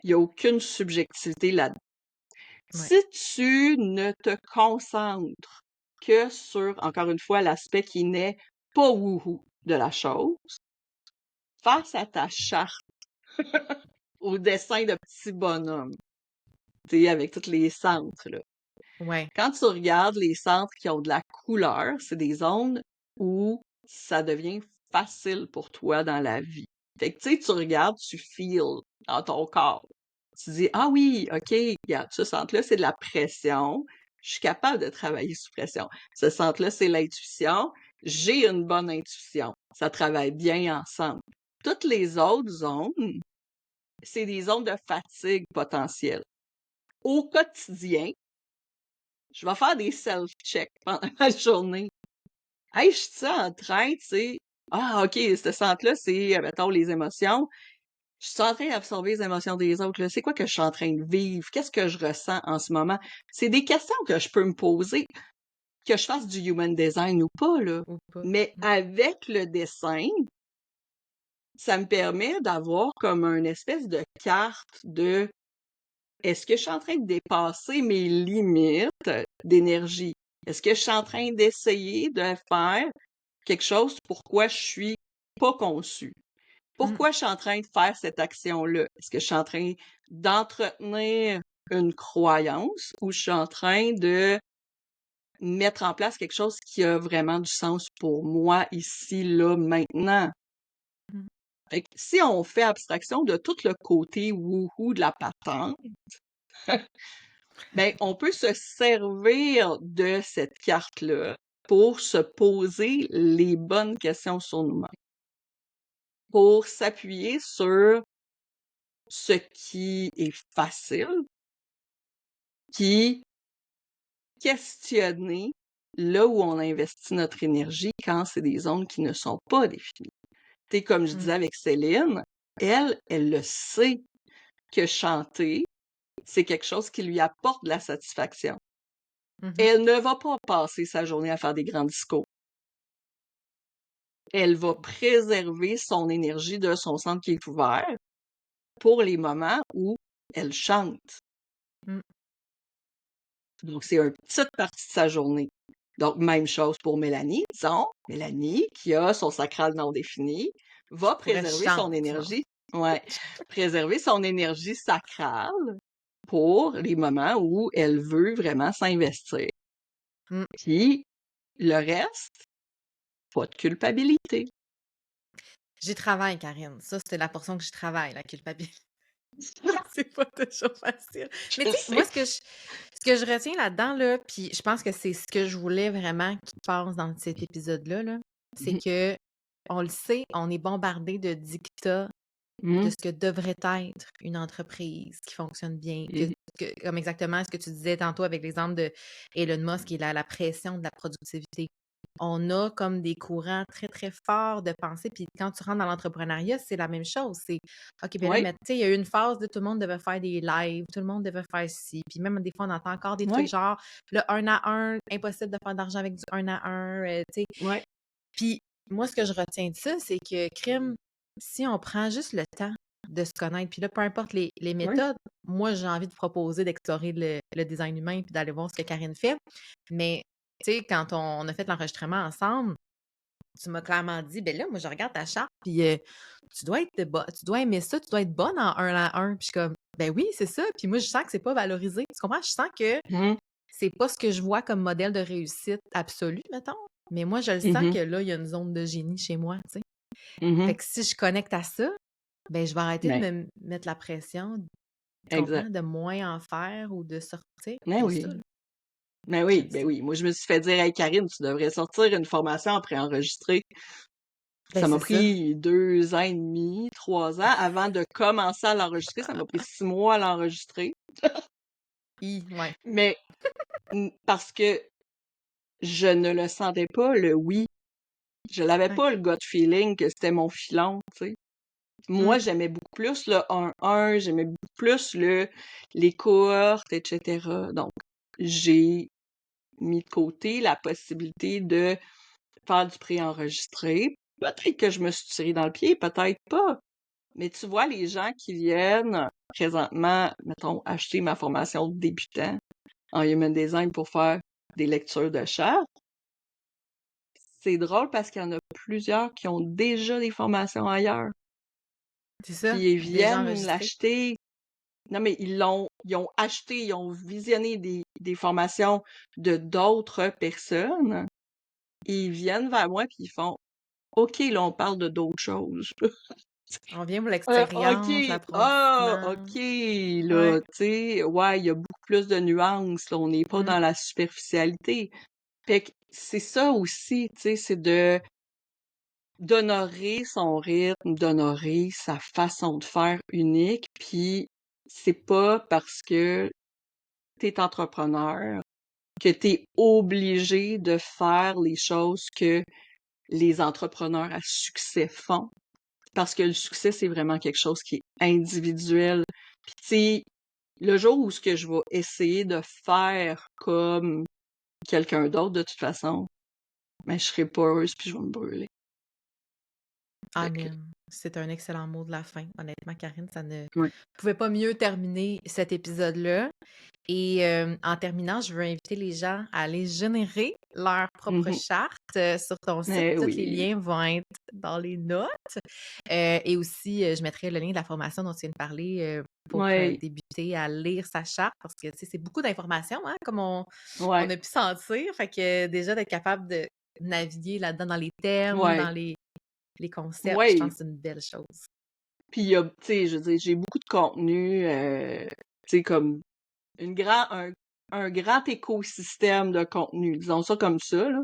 il n'y a aucune subjectivité là-dedans. Ouais. Si tu ne te concentres que sur, encore une fois, l'aspect qui n'est pas wouhou de la chose, face à ta charte, au dessin de petits bonhommes, tu sais, avec tous les centres, là. Ouais. Quand tu regardes les centres qui ont de la couleur, c'est des zones où ça devient facile pour toi dans la vie. Fait que, tu sais, tu regardes, tu feels dans ton corps. Tu dis, ah oui, OK, regarde, ce centre-là, c'est de la pression. Je suis capable de travailler sous pression. Ce centre-là, c'est l'intuition. J'ai une bonne intuition. Ça travaille bien ensemble. Toutes les autres zones, c'est des zones de fatigue potentielle. Au quotidien, je vais faire des self-checks pendant la journée. Hey, je suis en train, tu sais, ah, OK, ce centre-là, c'est, mettons, les émotions. Je suis en train d'absorber les émotions des autres, là. C'est quoi que je suis en train de vivre? Qu'est-ce que je ressens en ce moment? C'est des questions que je peux me poser, que je fasse du human design ou pas, là. Ou pas. Mais avec le dessin, ça me permet d'avoir comme une espèce de carte de est-ce que je suis en train de dépasser mes limites d'énergie? Est-ce que je suis en train d'essayer de faire quelque chose pour quoi je suis pas conçue? Mm. Pourquoi je suis en train de faire cette action-là? Est-ce que je suis en train d'entretenir une croyance ou je suis en train de mettre en place quelque chose qui a vraiment du sens pour moi ici, là, maintenant? Mm. Fait que si on fait abstraction de tout le côté wouhou de la patente, ben, on peut se servir de cette carte-là pour se poser les bonnes questions sur nous-mêmes, pour s'appuyer sur ce qui est facile, puis questionner là où on investit notre énergie quand c'est des zones qui ne sont pas définies. Tu sais, comme je Mm. disais avec Céline, elle le sait que chanter, c'est quelque chose qui lui apporte de la satisfaction. Mhm. Elle ne va pas passer sa journée à faire des grands discours. Elle va préserver son énergie de son centre qui est ouvert pour les moments où elle chante. Mm. Donc, c'est une petite partie de sa journée. Donc, même chose pour Mélanie. Disons, Mélanie, qui a son sacral non défini, va Pour elle préserver son chante, non? énergie. Ouais, préserver son énergie sacrale pour les moments où elle veut vraiment s'investir. Mm. Puis, le reste, pas de culpabilité. J'y travaille, Karine. Ça, c'était la portion que j'y travaille, la culpabilité. C'est pas toujours facile. Mais Je tu sais, moi, sais. ce que je retiens là-dedans, là, puis je pense que c'est ce que je voulais vraiment qu'il passe dans cet épisode-là, là, c'est Mhm. que on le sait, on est bombardé de dictats de Mhm. ce que devrait être une entreprise qui fonctionne bien, Mhm. comme exactement ce que tu disais tantôt avec l'exemple de Elon Musk et la pression de la productivité. On a comme des courants très, très forts de pensée. Puis quand tu rentres dans l'entrepreneuriat, c'est la même chose. C'est OK, bien là, Oui, mais tu sais, il y a eu une phase de tout le monde devait faire des lives, tout le monde devait faire ci. Puis même des fois, on entend encore des trucs oui, genre le un à un, impossible de faire d'argent avec du un à un, tu sais. oui, Puis moi, ce que je retiens de ça, c'est que crime, si on prend juste le temps de se connaître, puis là, peu importe les oui. méthodes, moi, j'ai envie de proposer d'explorer le design humain puis d'aller voir ce que Karine fait. Mais, tu sais, quand on a fait l'enregistrement ensemble, tu m'as clairement dit, ben là, moi, je regarde ta charte, puis tu dois aimer ça, tu dois être bonne en un à un. Puis je suis comme, ben oui, c'est ça. Puis moi, je sens que c'est pas valorisé. Tu comprends? Je sens que Mhm. c'est pas ce que je vois comme modèle de réussite absolue, mettons, mais moi, je le sens Mhm, que là, il y a une zone de génie chez moi, tu sais. Fait mhm. que si je connecte à ça, ben je vais arrêter de Ben, me mettre la pression, tu comprends? exact. De moins en faire ou de sortir Ben de ça, oui. là. Ben oui, J'aime ben ça. oui. Moi, je me suis fait dire, hey, Karine, tu devrais sortir une formation après enregistrer. Ben Ça m'a c'est ça. pris 2 ans et demi, 3 ans avant de commencer à l'enregistrer. Ça m'a pris 6 mois à l'enregistrer. Ouais. Mais parce que je ne le sentais pas, le oui. Je l'avais Ouais. pas, le gut feeling, que c'était mon filon, tu sais. Moi, Mmh. j'aimais beaucoup plus le 1-1, j'aimais beaucoup plus les cohortes, etc. Donc, j'ai mis de côté la possibilité de faire du préenregistré. Peut-être que je me suis tiré dans le pied, peut-être pas. Mais tu vois, les gens qui viennent présentement, mettons, acheter ma formation de débutant en Human Design pour faire des lectures de charte, c'est drôle parce qu'il y en a plusieurs qui ont déjà des formations ailleurs. C'est ça, Puis ils déjà viennent enregistré. l'acheter. Non, mais ils ont acheté, ils ont visionné des formations de d'autres personnes. Et ils viennent vers moi puis ils font OK, là, on parle de d'autres choses. On vient pour l'expérience, OK, ah, l'approfondissement. OK, là, Ouais. tu sais, ouais, il y a beaucoup plus de nuances, là, on n'est pas Mmh. dans la superficialité. Fait que c'est ça aussi, tu sais, c'est d'honorer son rythme, d'honorer sa façon de faire unique, puis c'est pas parce que t'es entrepreneur que t'es obligé de faire les choses que les entrepreneurs à succès font. Parce que le succès, c'est vraiment quelque chose qui est individuel. Puis tu sais, le jour où ce que je vais essayer de faire comme quelqu'un d'autre, de toute façon, ben, je serai pas heureuse puis je vais me brûler. Fait que, Amen. C'est un excellent mot de la fin. Honnêtement, Karine, ça ne ouais. pouvait pas mieux terminer cet épisode-là. Et en terminant, je veux inviter les gens à aller générer leur propre Mhm. charte sur ton site. Eh Tous les oui. liens vont être dans les notes. Et aussi, je mettrai le lien de la formation dont tu viens de parler pour Ouais. débuter à lire sa charte parce que tu sais, c'est beaucoup d'informations, hein, comme on Ouais. a pu sentir. Fait que déjà d'être capable de naviguer là-dedans dans les termes, dans Ouais. les concepts, je pense Ouais. que c'est une belle chose. Puis il y a, tu sais, je veux dire, j'ai beaucoup de contenu, tu sais, comme un grand écosystème de contenu, disons ça comme ça, là.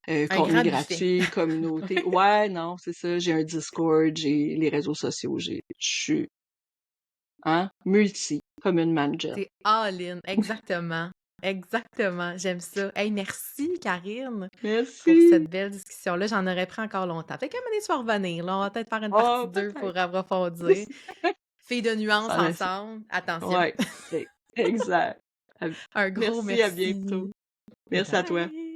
Un Contenu grand buffet. gratuit, communauté. Ouais, non, c'est ça. J'ai un Discord, j'ai les réseaux sociaux, je suis, hein, multi, comme une manjet. C'est all-in, exactement. Exactement, j'aime ça. Hey, merci, Karine, pour Merci. cette belle discussion-là. J'en aurais pris encore longtemps. Fait qu'à un moment donné, tu vas revenir, là. On va peut-être faire une partie Ah, 2 peut-être. pour approfondir. Filles de nuances Ça laisse. ensemble. Attention. Ouais, exact. À- Un gros Merci, à bientôt. merci. Merci à toi. Bye!